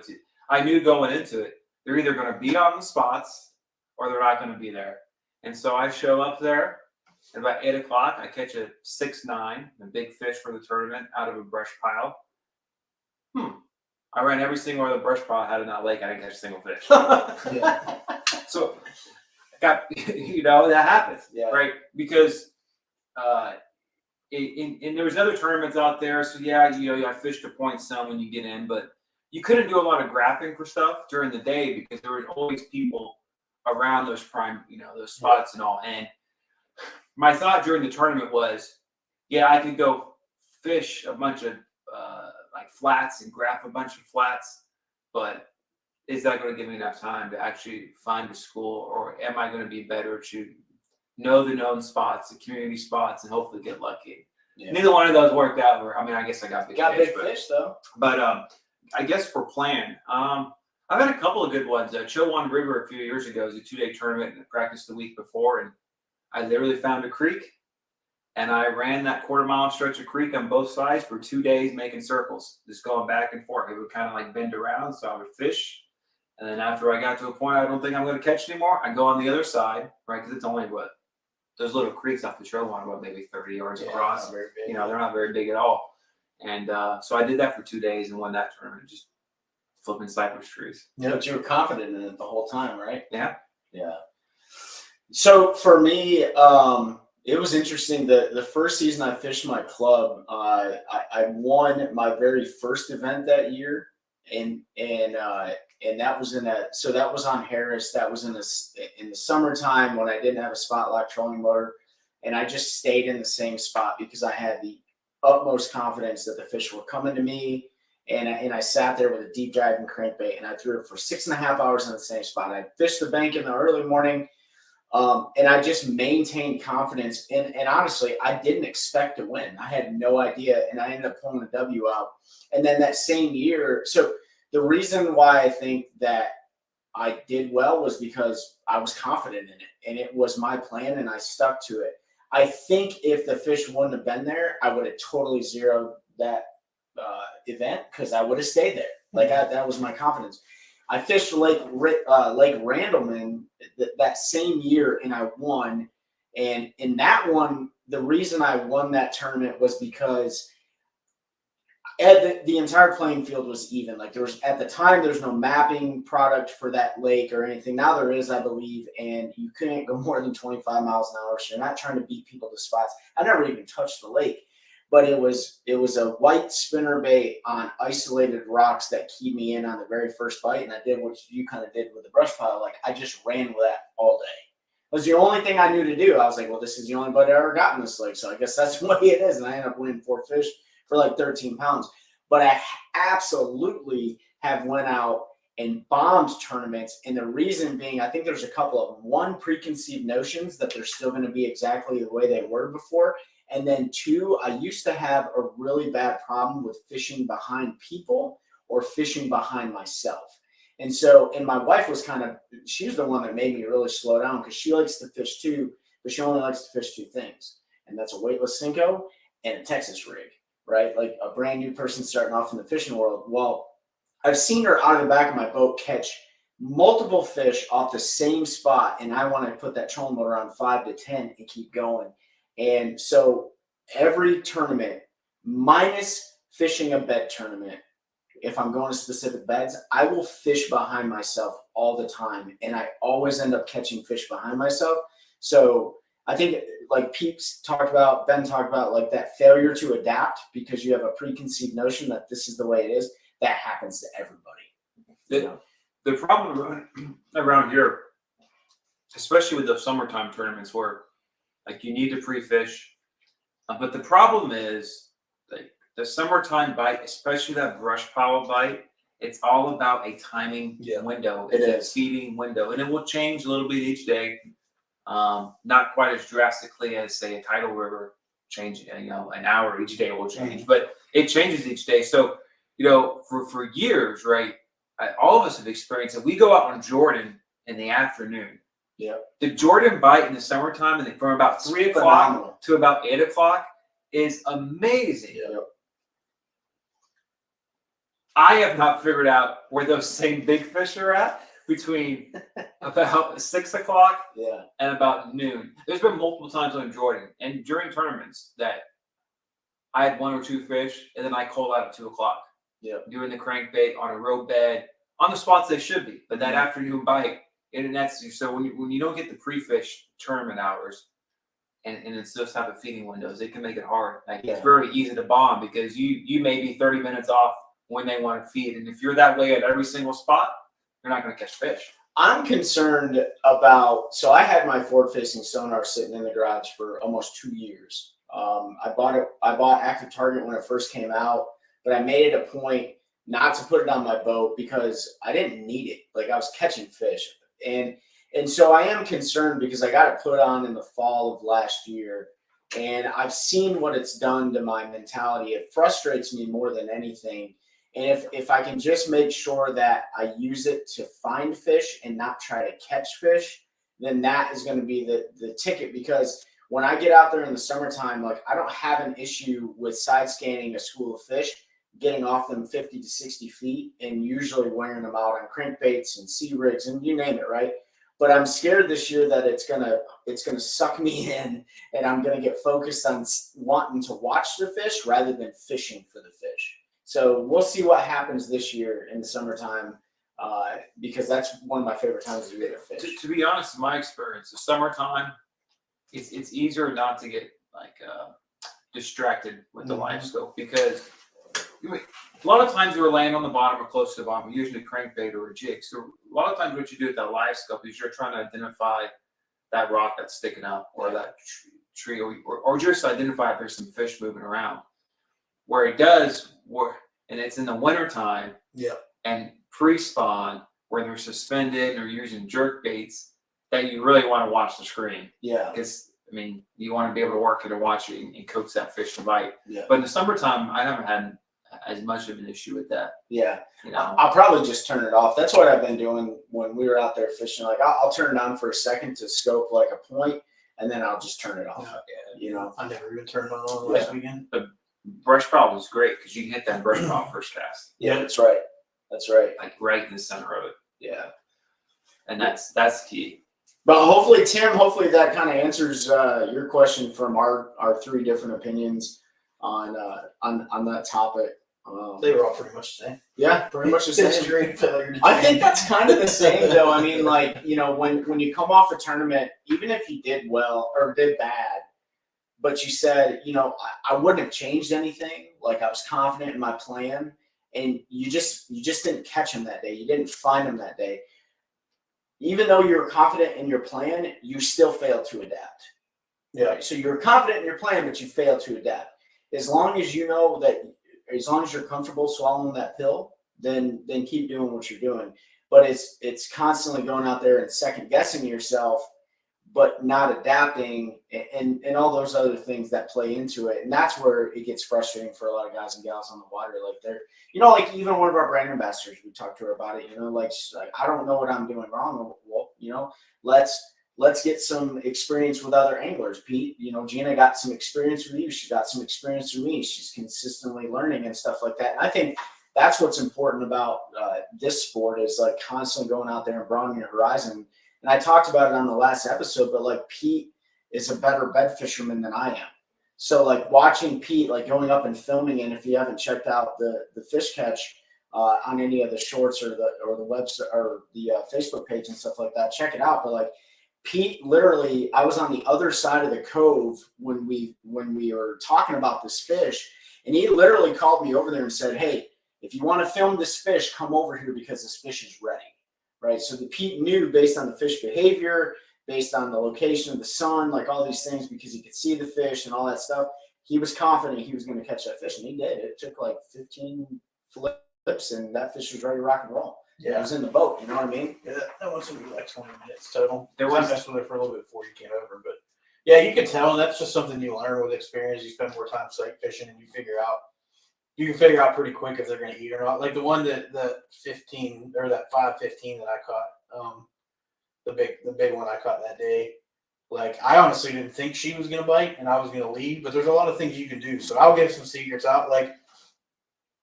I knew going into it, they're either going to be on the spots or they're not going to be there. And so I show up there, and about 8 o'clock, I catch a 6'9", a big fish for the tournament out of a brush pile. I ran every single other brush pile I had in that lake. I didn't catch a single fish. Yeah. So I got, you know, that happens, right? Because and there was other tournaments out there. So yeah, you know, I fished to point some when you get in, but you couldn't do a lot of graphing for stuff during the day because there were always people around those prime, you know, those spots and all. And my thought during the tournament was, yeah, I could go fish a bunch of like flats and graph a bunch of flats, but is that going to give me enough time to actually find a school, or am I going to be better to know the known spots, the community spots, and hopefully get lucky? Yeah. Neither one of those worked out. I mean, I guess I got big fish though. But I guess for plan, I've had a couple of good ones. Chowan River a few years ago was a 2-day tournament, and I practiced the week before, and I literally found a creek, and I ran that quarter-mile stretch of creek on both sides for 2 days, making circles, just going back and forth. It would kind of like bend around, so I would fish, and then after I got to a point I don't think I'm going to catch anymore, I go on the other side, right? Because it's only those little creeks off the shoreline, maybe 30 yards across. You know, they're not very big at all. And so I did that for 2 days and won that tournament, just flipping cypress trees. Yeah, but you were confident in it the whole time, right? Yeah. Yeah. So for me, it was interesting. The first season I fished my club, I won my very first event that year, and that was that was on Harris. That was in the summertime when I didn't have a spot lock trolling motor, and I just stayed in the same spot because I had the utmost confidence that the fish were coming to me, and I sat there with a deep driving crankbait, and I threw it for 6.5 hours in the same spot. I fished the bank in the early morning, and I just maintained confidence. And honestly, I didn't expect to win. I had no idea, and I ended up pulling the W out. And then that same year, so the reason why I think that I did well was because I was confident in it, and it was my plan, and I stuck to it. I think if the fish wouldn't have been there, I would have totally zeroed that event because I would have stayed there. Like that was my confidence. I fished Lake Randleman that same year, and I won. And in that one, the reason I won that tournament was because the entire playing field was even. Like at the time, there's no mapping product for that lake or anything. Now there is, I believe, and you couldn't go more than 25 miles an hour. So you're not trying to beat people to spots. I never even touched the lake, but it was a white spinner bait on isolated rocks that keyed me in on the very first bite. And I did what you kind of did with the brush pile. Like I just ran with that all day. It was the only thing I knew to do. I was like, well, this is the only bite I ever got in this lake. So I guess that's the way it is. And I ended up winning 4 fish for like 13 pounds. But I absolutely have went out and bombed tournaments. And the reason being, I think there's a couple of them. One, preconceived notions that they're still going to be exactly the way they were before. And then 2, I used to have a really bad problem with fishing behind people or fishing behind myself. And so, and my wife was she was the one that made me really slow down because she likes to fish too, but she only likes to fish 2 things. And that's a weightless Senko and a Texas rig, right? Like a brand new person starting off in the fishing world. Well, I've seen her out of the back of my boat catch multiple fish off the same spot. And I want to put that trolling motor on 5 to 10 and keep going. And so every tournament, minus fishing a bed tournament, if I'm going to specific beds, I will fish behind myself all the time. And I always end up catching fish behind myself. So I think like Ben talked about like that failure to adapt because you have a preconceived notion that this is the way it is. That happens to everybody. The problem around here, especially with the summertime tournaments where like you need to pre-fish. But the problem is like the summertime bite, especially that brush pile bite, it's all about a timing window. It's a feeding window. And it will change a little bit each day. Not quite as drastically as say a tidal river change, an hour each day will change, but it changes each day. So, for years, right, all of us have experienced it. We go out on Jordan in the afternoon. Yeah. The Jordan bite in the summertime, and from about 3 o'clock to about 8 o'clock, is amazing. Yeah. I have not figured out where those same big fish are at between about 6 o'clock and about noon. There's been multiple times on Jordan and during tournaments that I had 1 or 2 fish, and then I called out at 2 o'clock. Yeah. Doing the crankbait on a road bed on the spots they should be, but that afternoon bite. And that's so when you don't get the pre-fish tournament hours and it's those type of feeding windows, it can make it hard. Like it's very easy to bomb because you may be 30 minutes off when they want to feed. And if you're that way at every single spot, you're not going to catch fish. I'm concerned about, so I had my forward-facing sonar sitting in the garage for almost 2 years. I bought Active Target when it first came out, but I made it a point not to put it on my boat because I didn't need it. Like I was catching fish. And so I am concerned because I got it put on in the fall of last year, and I've seen what it's done to my mentality. It frustrates me more than anything. And if I can just make sure that I use it to find fish and not try to catch fish, then that is going to be the ticket. Because when I get out there in the summertime, like I don't have an issue with side scanning a school of fish, getting off them 50 to 60 feet and usually wearing them out on crankbaits and sea rigs and you name it, right? But I'm scared this year that it's gonna suck me in and I'm gonna get focused on wanting to watch the fish rather than fishing for the fish. So we'll see what happens this year in the summertime because that's one of my favorite times of year to fish. To be honest, in my experience, the summertime, it's easier not to get like distracted with the live scope because a lot of times you're laying on the bottom or close to the bottom, usually a crankbait or a jig. So a lot of times what you do with that live scope is you're trying to identify that rock that's sticking up or that tree or just identify if there's some fish moving around. Where it does work, and it's in the wintertime and pre-spawn where they're suspended or using jerk baits that you really want to watch the screen. Yeah. Because, you want to be able to work it or watch it and coax that fish to bite. Yeah. But in the summertime, I haven't as much of an issue with that. Yeah. You know, I'll probably just turn it off. That's what I've been doing when we were out there fishing. Like I'll turn it on for a second to scope like a point, and then I'll just turn it off. You know, I never even turned it on last weekend. brush prop is great because you can hit that brush prop first cast, yeah, that's right. That's right. like right in the center of it, Yeah. and that's key. But hopefully, Tim, hopefully that kind of answers your question from our 3 different opinions on that topic. They were all pretty much the same. Yeah, pretty much the same. Straight failure to I change. think that's kind of the same, though. I mean, like, you know, when you come off a tournament, even if you did well or did bad, but you said, you know, I wouldn't have changed anything. Like I was confident in my plan, and you just didn't catch him that day. You didn't find him that day. Even though you were confident in your plan, you still failed to adapt. Yeah. So you were confident in your plan, but you failed to adapt. As long as you know that, as long as you're comfortable swallowing that pill, then keep doing what you're doing. But it's constantly going out there and second guessing yourself, but not adapting, and all those other things that play into it. And that's where it gets frustrating for a lot of guys and gals on the water. Like they're, you know, like even one of our brand ambassadors, we talked to her about it, you know, like I don't know what I'm doing wrong. Well, you know, let's get some experience with other anglers. Pete, you know, Gina got some experience with you. She got some experience with me. She's consistently learning and stuff like that. And I think that's what's important about this sport is like constantly going out there and broadening your horizon. And I talked about it on the last episode, but like Pete is a better bed fisherman than I am. So like watching Pete, like going up and filming, and if you haven't checked out the fish catch on any of the shorts or the website or the Facebook page and stuff like that, check it out. But like Pete, literally, I was on the other side of the cove when we were talking about this fish, and he literally called me over there and said, "Hey, if you want to film this fish, come over here because this fish is ready." Right. So the Pete knew based on the fish behavior, based on the location of the sun, like all these things, because he could see the fish and all that stuff. He was confident he was going to catch that fish, and he did. It took like 15 flips, and that fish was ready to rock and roll. Yeah. It was in the boat. You know what I mean? Yeah, that was gonna be like 20 minutes total. There I was- messed with it for a little bit before you came over, but yeah, you can tell, and that's just something you learn with experience. You spend more time sight fishing, and you can figure out pretty quick if they're going to eat or not. Like the one that 15 or that 515 that I caught, the big one I caught that day. Like I honestly didn't think she was going to bite, and I was going to leave. But there's a lot of things you can do. So I'll give some secrets out. Like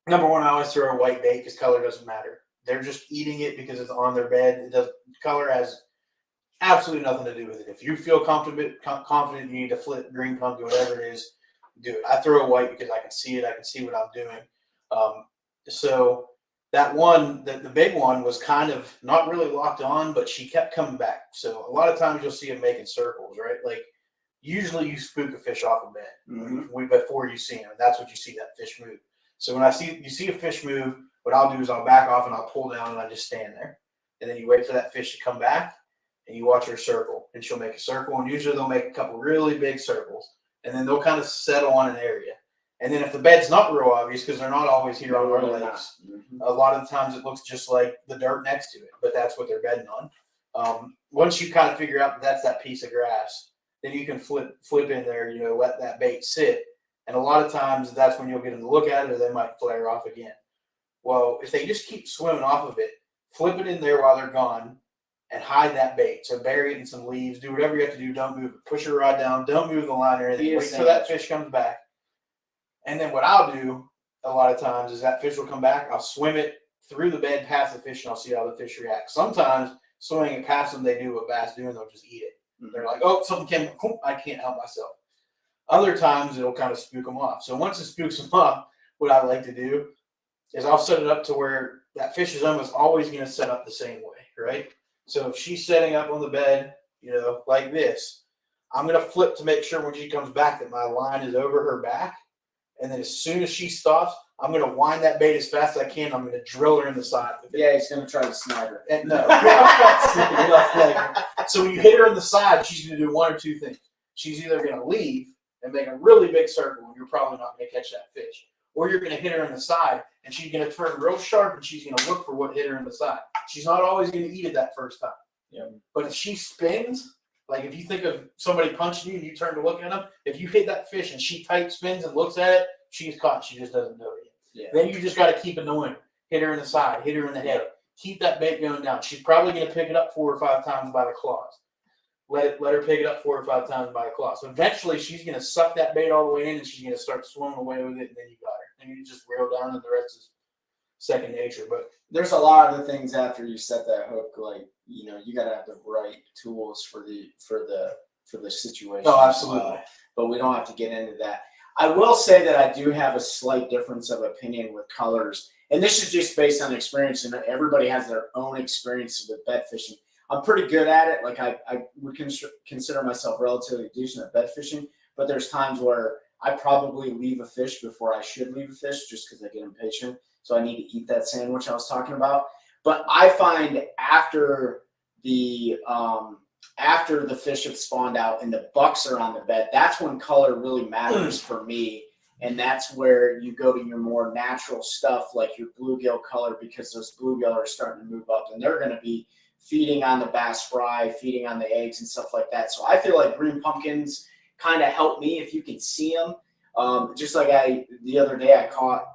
number one, I always throw a white bait because color doesn't matter. They're just eating it because it's on their bed. Color has absolutely nothing to do with it. If you feel confident you need to flip green pumpkin, whatever it is, do it. I throw a white because I can see it. I can see what I'm doing. So that one, the big one was kind of not really locked on, but she kept coming back. So a lot of times you'll see them making circles, right? Like usually you spook a fish off a bed before you see him. And that's what you see that fish move. So when you see a fish move, what I'll do is I'll back off and I'll pull down and I just stand there. And then you wait for that fish to come back and you watch her circle. And she'll make a circle. And usually they'll make a couple really big circles. And then they'll kind of settle on an area. And then if the bed's not real obvious, because they're not always here on our lakes, a lot of the times it looks just like the dirt next to it. But that's what they're bedding on. Once you kind of figure out that's that piece of grass, then you can flip in there, you know, let that bait sit. And a lot of times that's when you'll get them to look at it or they might flare off again. Well, if they just keep swimming off of it, flip it in there while they're gone and hide that bait. So bury it in some leaves, do whatever you have to do. Don't move it. Push your rod down. Don't move the line or anything. Wait till that fish comes back. And then what I'll do a lot of times is that fish will come back. I'll swim it through the bed past the fish and I'll see how the fish react. Sometimes swimming it past them, they do what bass do and they'll just eat it. They're like, oh, something came. I can't help myself. Other times it'll kind of spook them off. So once it spooks them off, what I like to do is I'll set it up to where that fish is almost always going to set up the same way, right? So if she's setting up on the bed, you know, like this, I'm going to flip to make sure when she comes back that my line is over her back. And then as soon as she stops, I'm going to wind that bait as fast as I can. I'm going to drill her in the side. Yeah, he's going to try to snag her. And no. So when you hit her in the side, she's going to do one or two things. She's either going to leave and make a really big circle, and you're probably not going to catch that fish. Or you're going to hit her in the side, and she's going to turn real sharp, and she's going to look for what hit her in the side. She's not always going to eat it that first time. Yeah. But if she spins, like if you think of somebody punching you and you turn to look at them, if you hit that fish and she tight spins and looks at it, she's caught. She just doesn't know it Yeah. Then you just got to keep annoying. Hit her in the side, hit her in the head. Keep that bait going down. She's probably going to pick it up 4 or 5 times by the claws. Let her pick it up 4 or 5 times by the claws. So eventually, she's going to suck that bait all the way in, and she's going to start swimming away with it, and then you got her. And you just reel down, and the rest is second nature. But there's a lot of things after you set that hook, like, you know, you got to have the right tools for the situation. Oh, absolutely. But we don't have to get into that. I will say that I do have a slight difference of opinion with colors, and this is just based on experience, and everybody has their own experience with bed fishing. I'm pretty good at it. Like I would consider myself relatively decent at bed fishing, but there's times where I probably leave a fish before I should leave a fish just because I get impatient. So I need to eat that sandwich I was talking about. But I find after the fish have spawned out and the bucks are on the bed, that's when color really matters for me. And that's where you go to your more natural stuff, like your bluegill color, because those bluegill are starting to move up and they're going to be feeding on the bass fry, feeding on the eggs and stuff like that. So I feel like green pumpkins kind of help me if you can see them. Just like the other day I caught,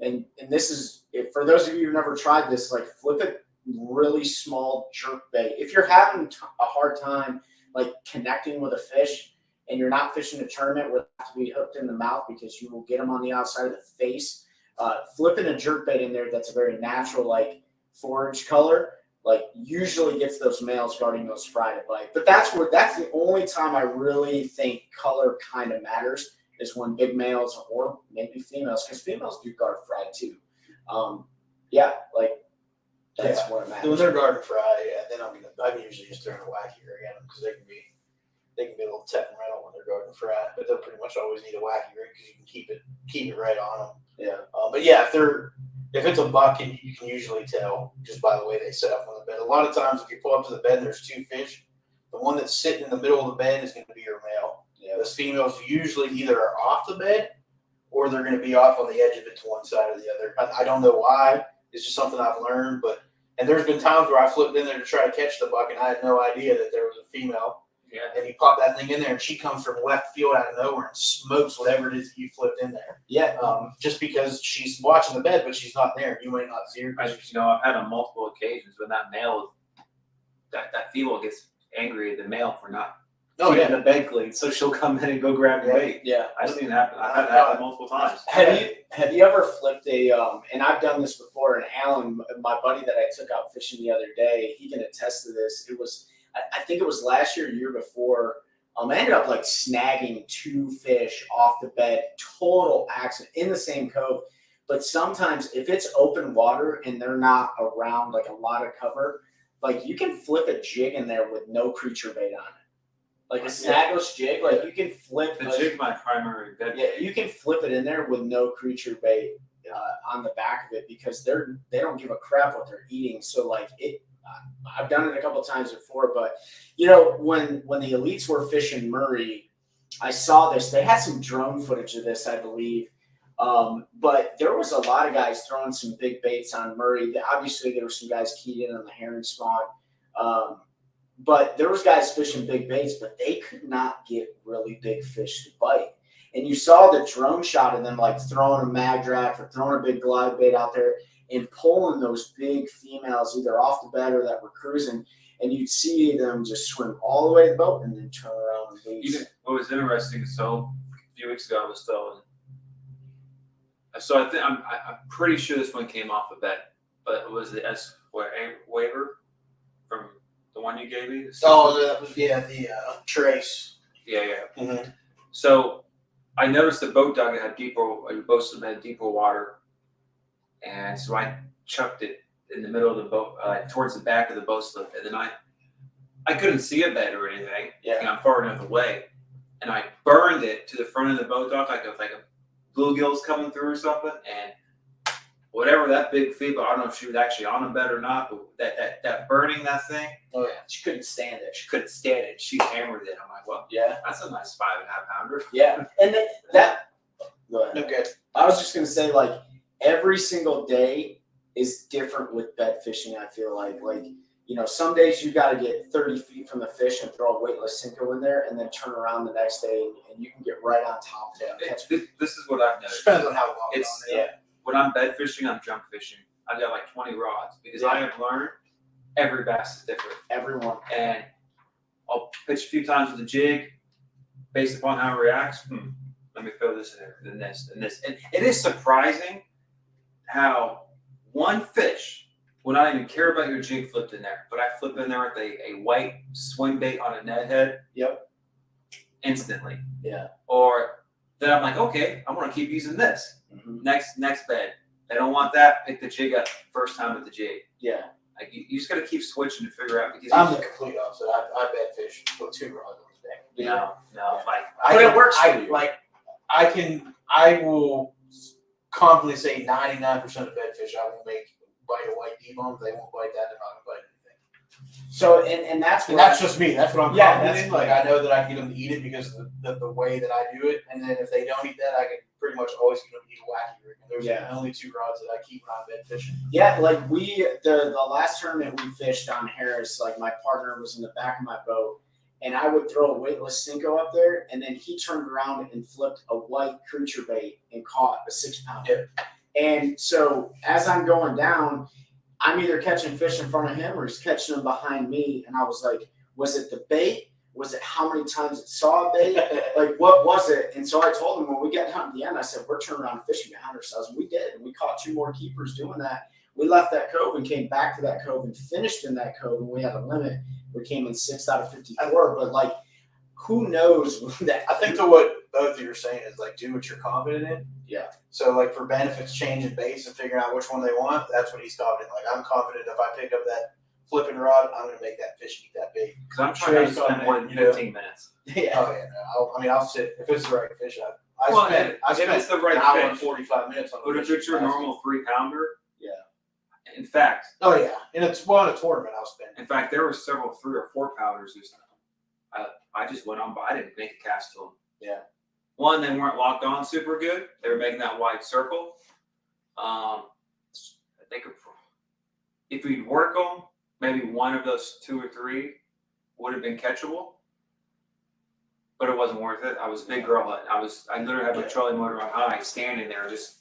and this is, for those of you who've never tried this, like flip it really small jerk bait. If you're having a hard time like connecting with a fish and you're not fishing a tournament where they have to be hooked in the mouth because you will get them on the outside of the face, flipping a jerk bait in there that's a very natural like forage color, like usually gets those males guarding those fry to bite. But that's the only time I really think color kind of matters, is when big males or maybe females, because females do guard fry too. That's what it matters. when they're garden fry, then I'm usually just throwing a wacky rig at them because they can be a little temperamental when they're garden fry, but they'll pretty much always need a wacky rig because you can keep it right on them. Yeah. But yeah, if it's a buck, and you can usually tell just by the way they set up on the bed. A lot of times, if you pull up to the bed and there's 2 fish, the one that's sitting in the middle of the bed is going to be your male. Yeah. Those females usually either are off the bed or they're going to be off on the edge of it to one side or the other. I don't know why. It's just something I've learned. And there's been times where I flipped in there to try to catch the buck, and I had no idea that there was a female. Yeah. And you pop that thing in there, and she comes from left field out of nowhere and smokes whatever it is that you flipped in there. Yeah. Just because she's watching the bed, but she's not there. You might not see her. I've had on multiple occasions when that male, that female gets angry at the male for not keeping the bed clean, so she'll come in and go grab the bait. Yeah. I've seen it happen. I've had that happen multiple times. Have you ever flipped and I've done this before, and Alan, my buddy that I took out fishing the other day, he can attest to this. I think it was last year, year before. I ended up like snagging 2 fish off the bed, total accident in the same cove. But sometimes if it's open water and they're not around like a lot of cover, like you can flip a jig in there with no creature bait on it. Like a snagless jig, like you can flip The jig, my primary bed. Yeah, you can flip it in there with no creature bait on the back of it because they don't give a crap what they're eating. So like I've done it a couple times before, but when the elites were fishing Murray, I saw this. They had some drone footage of this, I believe. But there was a lot of guys throwing some big baits on Murray. Obviously, there were some guys keyed in on the herring spawn. But there was guys fishing big baits, but they could not get really big fish to bite. And you saw the drone shot of them like throwing a mag draft or throwing a big glide bait out there and pulling those big females either off the bed or that were cruising. And you'd see them just swim all the way to the boat and then turn around and leave. Even what was interesting, so a few weeks ago I was still, so I think I'm pretty sure this one came off the bed, but it was the S waiver from the one you gave me. The Trace. Yeah. Mm-hmm. So I noticed the boat dog had deeper water, and so I chucked it in the middle of the boat, towards the back of the boat slip, and then I couldn't see a bed or anything. Yeah. I'm far enough away, and I burned it to the front of the boat dock like a bluegill's coming through or something, and whatever that big female, I don't know if she was actually on a bed or not, but that burning that thing. Oh yeah, she couldn't stand it. She couldn't stand it. She hammered it. I'm like, well, Yeah, that's a nice 5.5 pounder. yeah, and that. Go ahead. Okay. I was just gonna say, like every single day is different with bed fishing. I feel like some days you got to get 30 feet from the fish and throw a weightless Cinco in there and then turn around the next day and you can get right on top of it. This is what I've noticed. Depends on how long It's it's on. when I'm bed fishing, I'm junk fishing. I've got like 20 rods because I have learned every bass is different. Everyone. And I'll pitch a few times with a jig based upon how it reacts. Let me throw this in there, then this, and this. And it is surprising how one fish will not even care about your jig flipped in there, but I flip in there with a white swim bait on a Ned head. Yep. Instantly. Yeah. Or then I'm like, okay, I want to keep using this. Mm-hmm. Next bed. They don't want that. Pick the jig up first time with the jig. Yeah. Like you just got to keep switching to figure out because I'm the complete opposite. I bed fish with 2 rods on the day. no, But it works for you. I will confidently say 99% of bed fish I will make bite a white D-bone. If they won't bite that, they're not going to bite anything. So, and that's And what that's just me. That's what I'm confident in. that's- Like, I know that I can get them to eat it because of the way that I do it. And then if they don't eat that, I can pretty much always get them to eat a wacky rig. And there's only 2 rods that I keep when I'm bed fishing. Yeah, like the last tournament we fished on Harris, like my partner was in the back of my boat and I would throw a weightless Cinco up there and then he turned around and flipped a white creature bait and caught a 6-pounder. And so as I'm going down, I'm either catching fish in front of him or he's catching them behind me. And I was like, was it the bait? Was it how many times it saw a bait? Like, what was it? And so I told him when we got down to the end, I said, we're turning around and fishing behind ourselves. And we did. And we caught 2 more keepers doing that. We left that cove and came back to that cove and finished in that cove. And we had a limit. We came in 6 out of 54. But, like, who knows that? I think what both of you are saying is, like, do what you're confident in. Yeah. So, like, for benefits, changing base and figuring out which one they want, that's what he's confident. Like, I'm confident if I pick up that flipping rod, I'm going to make that fish eat that bait. because I'm trying to spend more than 15 minutes. Yeah. Oh, yeah. No. I'll sit. If it's the right fish, I Well, spend if it's the right an hour fish. and 45 minutes on the But if fishing it's your capacity. normal 3-pounder, Yeah. in fact, Oh, yeah. And it's in a tournament I'll spend. there were several 3 or 4 pounders this time. I just went on by. I didn't make a cast to them. Yeah. One, they weren't locked on super good. They were making that wide circle. They could, if we'd work them, maybe one of those 2 or 3 would have been catchable. But it wasn't worth it. I was a big girl hunt. I literally had my trolling motor on high, standing there, just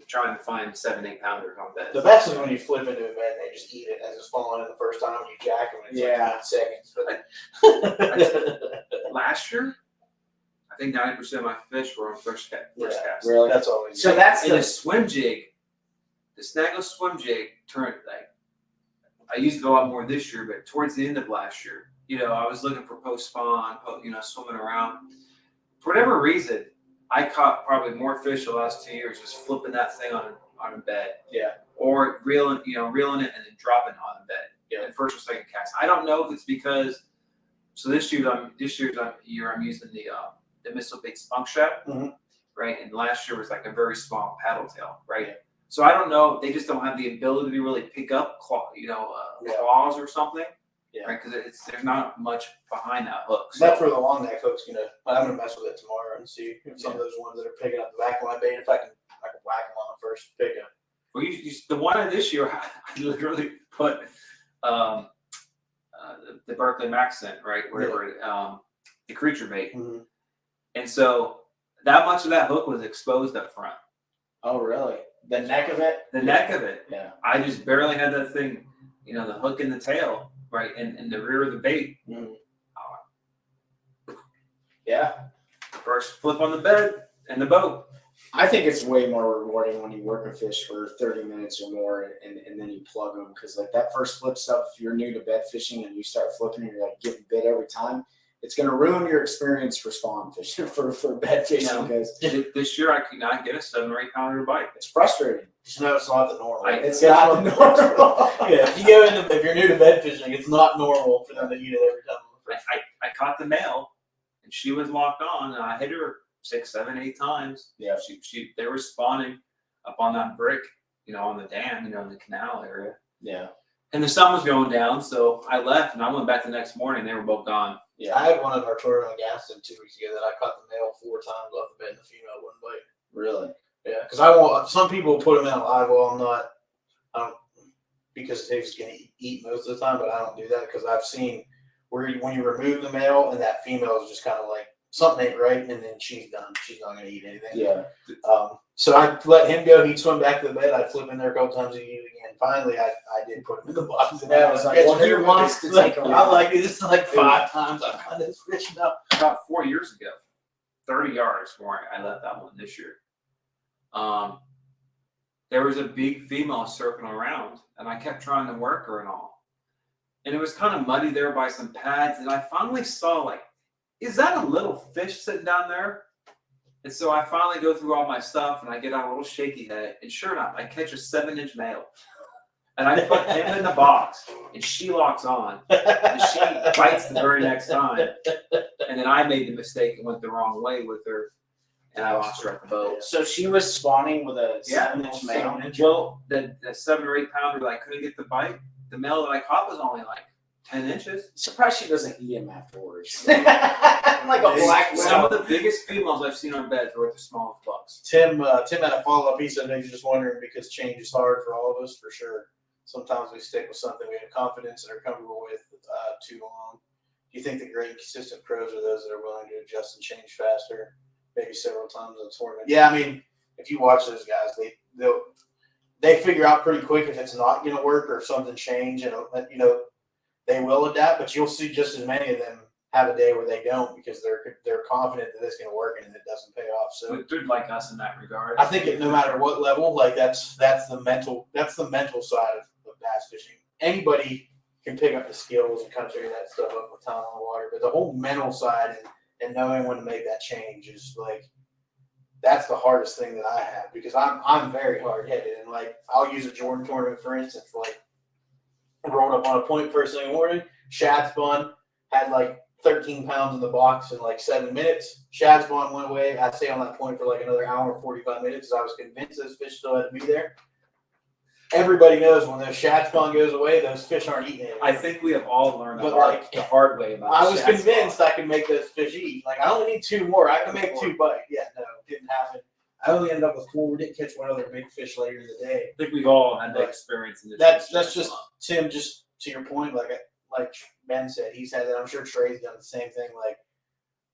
trying to find 7-8 pounders on beds. The best is when you flip into a bed and they just eat it as it's falling in the first time and you jack them and it's like 9 seconds. Last year, I think 90% of my fish were on first cast. Really? That's always So that's And the the swim jig, the snagless swim jig turned like I used it a lot more this year, but towards the end of last year, I was looking for post spawn, swimming around. For whatever reason, I caught probably more fish the last 2 years just flipping that thing on a bed. Yeah. Or reeling it and then dropping it on the bed. Yeah. In first or second cast. I don't know if it's because. So this year I'm using the missile bait spunk shad, right? And last year was like a very small paddle tail, right? Yeah. So I don't know. They just don't have the ability to really pick up claws or something. Yeah. Right, because there's not much behind that hook. So that's where the long neck hook's I'm gonna mess with it tomorrow and see if some of those ones that are picking up the back of my bait, if I can whack them on the first pickup. Well, the one this year, I literally put the Berkeley Maxent, right, whatever, the creature bait, and so that much of that hook was exposed up front. Oh, really? The neck of it? The neck of it. Yeah. I just barely had that thing, the hook in the tail. Right, in the rear of the bait. Yeah. First flip on the bed and the boat. I think it's way more rewarding when you work a fish for 30 minutes or more and then you plug them because like that first flip stuff, if you're new to bed fishing and you start flipping and you're like getting bit every time, it's going to ruin your experience for spawn fishing, for bed fishing because this year I could not get a 7 or 8 pounder bite. It's frustrating. It's not the normal. It's not the normal. Yeah, if you're new to bed fishing, it's not normal for them to eat it every time. I caught the male, and she was locked on, and I hit her 6, 7, 8 times. Yeah, they were spawning up on that brick, on the dam, in the canal area. Yeah. And the sun was going down, so I left, and I went back the next morning. They were both gone. Yeah, I had one on our tournament in Gaston 2 weeks ago that I caught the male 4 times off the bed, and the female wouldn't bite. Really? Yeah, because some people put them in a live well. because he's going to eat most of the time, but I don't do that because I've seen where when you remove the male and that female is just kind of like something ain't right, and then she's done. She's not going to eat anything. Yeah. So I let him go. He'd swim back to the bed. I'd flip in there a couple times and eat it again. Finally, I did put him in the box. And I was like, well, he wants to take a I ride. like it. It's like 5 times I've got this fish now. About 4 years ago, 30 yards more. I left that one this year. There was a big female circling around, and I kept trying to work her and all. And it was kind of muddy there by some pads, and I finally saw, like, is that a little fish sitting down there? And so I finally go through all my stuff, and I get out a little shaky head, and sure enough, I catch a 7-inch male. And I put him in the box, and she locks on, and she bites the very next time. And then I made the mistake and went the wrong way with her, and I lost her at the boat. So she was spawning with a Yeah, 7-inch male. Well, the 7 or 8 pounder that I couldn't get the bite, the male that I caught was only like 10 inches. Surprised she doesn't eat him afterwards. Like a black Some of widow. the biggest females I've seen on beds were the smallest bucks. Tim had a follow-up. He said he's just wondering because change is hard for all of us, for sure. Sometimes we stick with something we have confidence and are comfortable with too long. Do you think the great and consistent pros are those that are willing to adjust and change faster, maybe several times in a tournament? Yeah, I mean, if you watch those guys, they figure out pretty quick if it's not going to work or if something changed, and they will adapt. But you'll see just as many of them have a day where they don't because they're confident that it's going to work and it doesn't pay off. So They're like us in that regard. I think no matter what level, like that's the mental side of bass fishing. Anybody can pick up the skills and kind of figure that stuff up with time on the water, but the whole mental side and knowing when to make that change is like that's the hardest thing that I have because I'm very hard headed and like I'll use a Jordan tournament for instance. Like I rolled up on a point first thing in the morning, shad spawn, had like 13 pounds in the box in like 7 minutes. Shad spawn went away. I'd stay on that point for like another hour and 45 minutes because I was convinced those fish still had to be there. Everybody knows when the shad spawn goes away, those fish aren't eating it. I think we have all learned But the hard way about I was shad convinced spawn. I could make those fish eat. Like I only need 2 more. I can make 2 bite. Yeah, no, it didn't happen. I only ended up with 4. We didn't catch one other big fish later in the day. I think we've all had that experience in this. That's just Tim. Just to your point, like Ben said, he's had that. I'm sure Trey's done the same thing. Like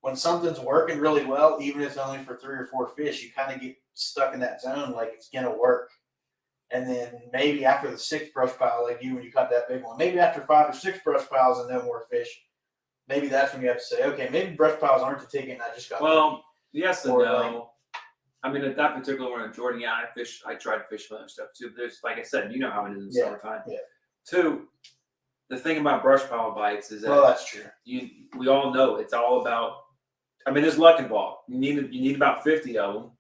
when something's working really well, even if it's only for 3 or 4 fish, you kind of get stuck in that zone. Like it's gonna work. And then maybe after the 6th brush pile, like you when you caught that big one, maybe after 5 or 6 brush piles and no more fish, maybe that's when you have to say, okay, maybe brush piles aren't the ticket. And I just got yes and or no. I mean, at that particular one in Jordan, yeah, I tried to fish other stuff too. But there's, like I said, you know how it is in the summertime. Yeah. 2, the thing about brush pile bites is that that's true. we all know it's all about. I mean, there's luck involved. You need about 50 of them,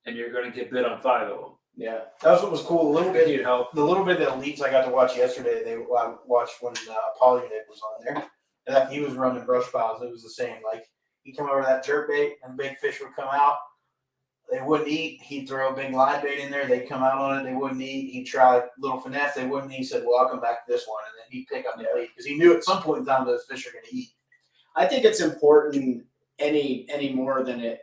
and you're going to get bit on 5 of them. Yeah, that's what was cool. A little bit, Need help. the little bit of elites I got to watch yesterday. I watched when Polyunic was on there, and he was running brush piles. It was the same. Like he'd come over to that jerk bait, and big fish would come out. They wouldn't eat. He'd throw a big live bait in there. They'd come out on it. They wouldn't eat. He'd try a little finesse. They wouldn't eat. He said, "Well, I'll come back to this one," and then he'd pick up the lead because he knew at some point in time those fish are going to eat. I think it's important any more than it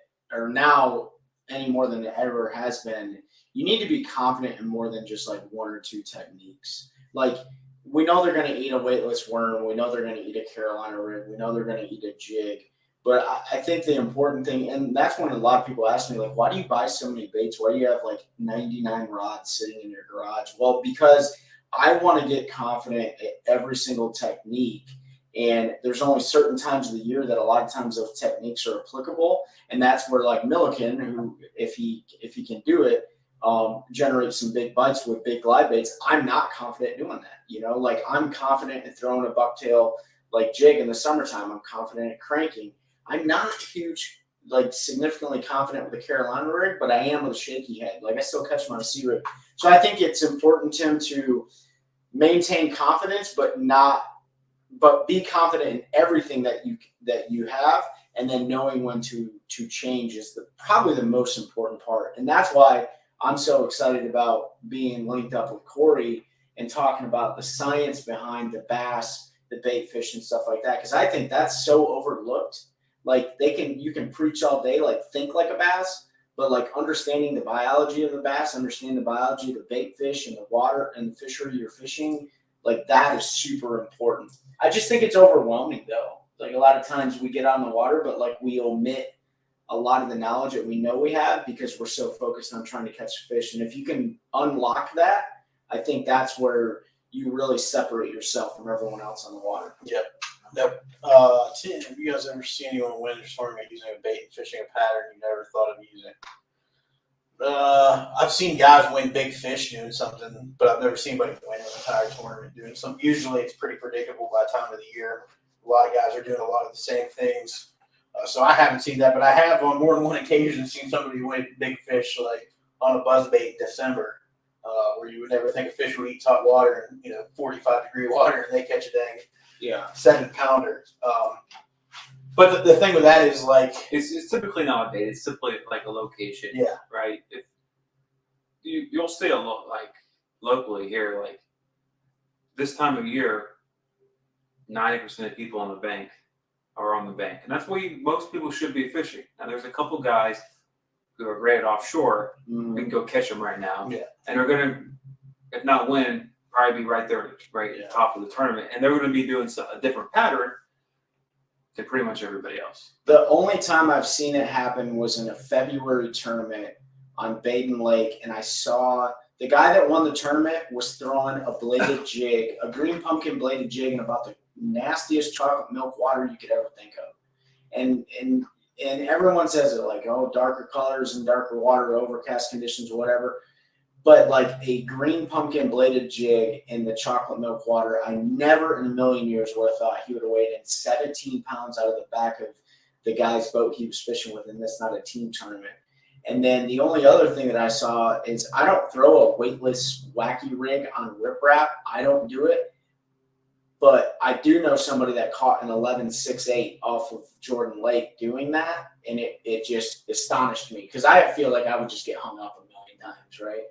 ever has been. You need to be confident in more than just like 1 or 2 techniques. Like we know they're going to eat a weightless worm. We know they're going to eat a Carolina rig. We know they're going to eat a jig. But I think the important thing, and that's when a lot of people ask me, like, why do you buy so many baits? Why do you have like 99 rods sitting in your garage? Well, because I want to get confident at every single technique. And there's only certain times of the year that a lot of times those techniques are applicable. And that's where like Milliken, who if he can do it, generate some big bites with big glide baits. I'm not confident doing that. Like I'm confident in throwing a bucktail like jig in the summertime. I'm confident at cranking. I'm not like significantly confident with the Carolina rig, but I am with a shaky head. Like I still catch my sea rig. So I think it's important, Tim, to maintain confidence, but be confident in everything that you have, and then knowing when to change is probably the most important part. And that's why I'm so excited about being linked up with Corey and talking about the science behind the bass, the bait fish, and stuff like that. Because I think that's so overlooked. Like you can preach all day, like think like a bass, but like understanding the biology of the bass, understanding the biology of the bait fish and the water and the fishery you're fishing, like that is super important. I just think it's overwhelming though. Like a lot of times we get on the water, but like we omit a lot of the knowledge that we know we have because we're so focused on trying to catch fish. And if you can unlock that, I think that's where you really separate yourself from everyone else on the water. Yep. Tim, have you guys ever seen anyone win a tournament using a bait and fishing a pattern you never thought of using? I've seen guys win big fish doing something, but I've never seen anybody win an entire tournament doing something. Usually it's pretty predictable by the time of the year. A lot of guys are doing a lot of the same things. So I haven't seen that, but I have on more than one occasion seen somebody win big fish like on a buzzbait in December, where you would never think a fish would eat hot water and 45-degree water, and they catch a dang 7-pounder. But the thing with that is like it's typically not a bait. It's simply like a location. Yeah. Right. If you'll see a lot like locally here, like this time of year, 90% of people on the bank are on the bank, and that's where most people should be fishing. Now, there's a couple guys who are great offshore. We can go catch them right now, and they're gonna, if not win, probably be right there, right at the top of the tournament, and they're gonna be doing a different pattern to pretty much everybody else. The only time I've seen it happen was in a February tournament on Baden Lake, and I saw the guy that won the tournament was throwing a bladed jig, a green pumpkin bladed jig, in about the nastiest chocolate milk water you could ever think of. And everyone says it like, oh, darker colors and darker water, overcast conditions, whatever. But like a green pumpkin bladed jig in the chocolate milk water, I never in a million years would have thought he would have weighed in 17 pounds out of the back of the guy's boat he was fishing with, and that's not a team tournament. And then the only other thing that I saw is I don't throw a weightless wacky rig on riprap. I don't do it. But I do know somebody that caught an 11.68 off of Jordan Lake doing that, and it just astonished me because I feel like I would just get hung up a million times, right?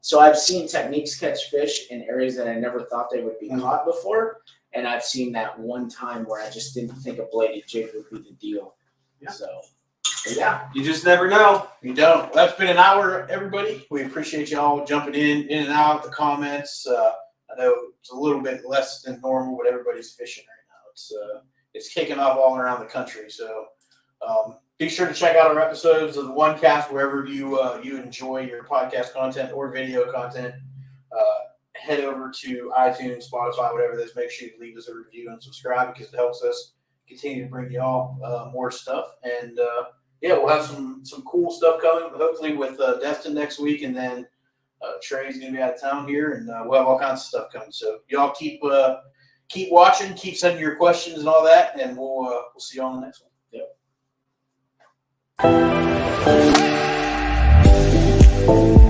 So I've seen techniques catch fish in areas that I never thought they would be caught before, and I've seen that one time where I just didn't think a bladed jig would be the deal. Yeah. So yeah, You just never know. you don't. Well, that's been an hour, everybody. We appreciate y'all jumping in and out the comments. I know it's a little bit less than normal, but everybody's fishing right now. It's kicking off all around the country. So be sure to check out our episodes of the One Cast wherever you enjoy your podcast content or video content. Head over to iTunes, Spotify, whatever it is. Make sure you leave us a review and subscribe because it helps us continue to bring y'all more stuff. And we'll have some cool stuff coming, hopefully with Destin next week, and then Trey's gonna be out of town here, and we'll have all kinds of stuff coming. So y'all keep watching, keep sending your questions and all that, and we'll see you on the next one. Yep.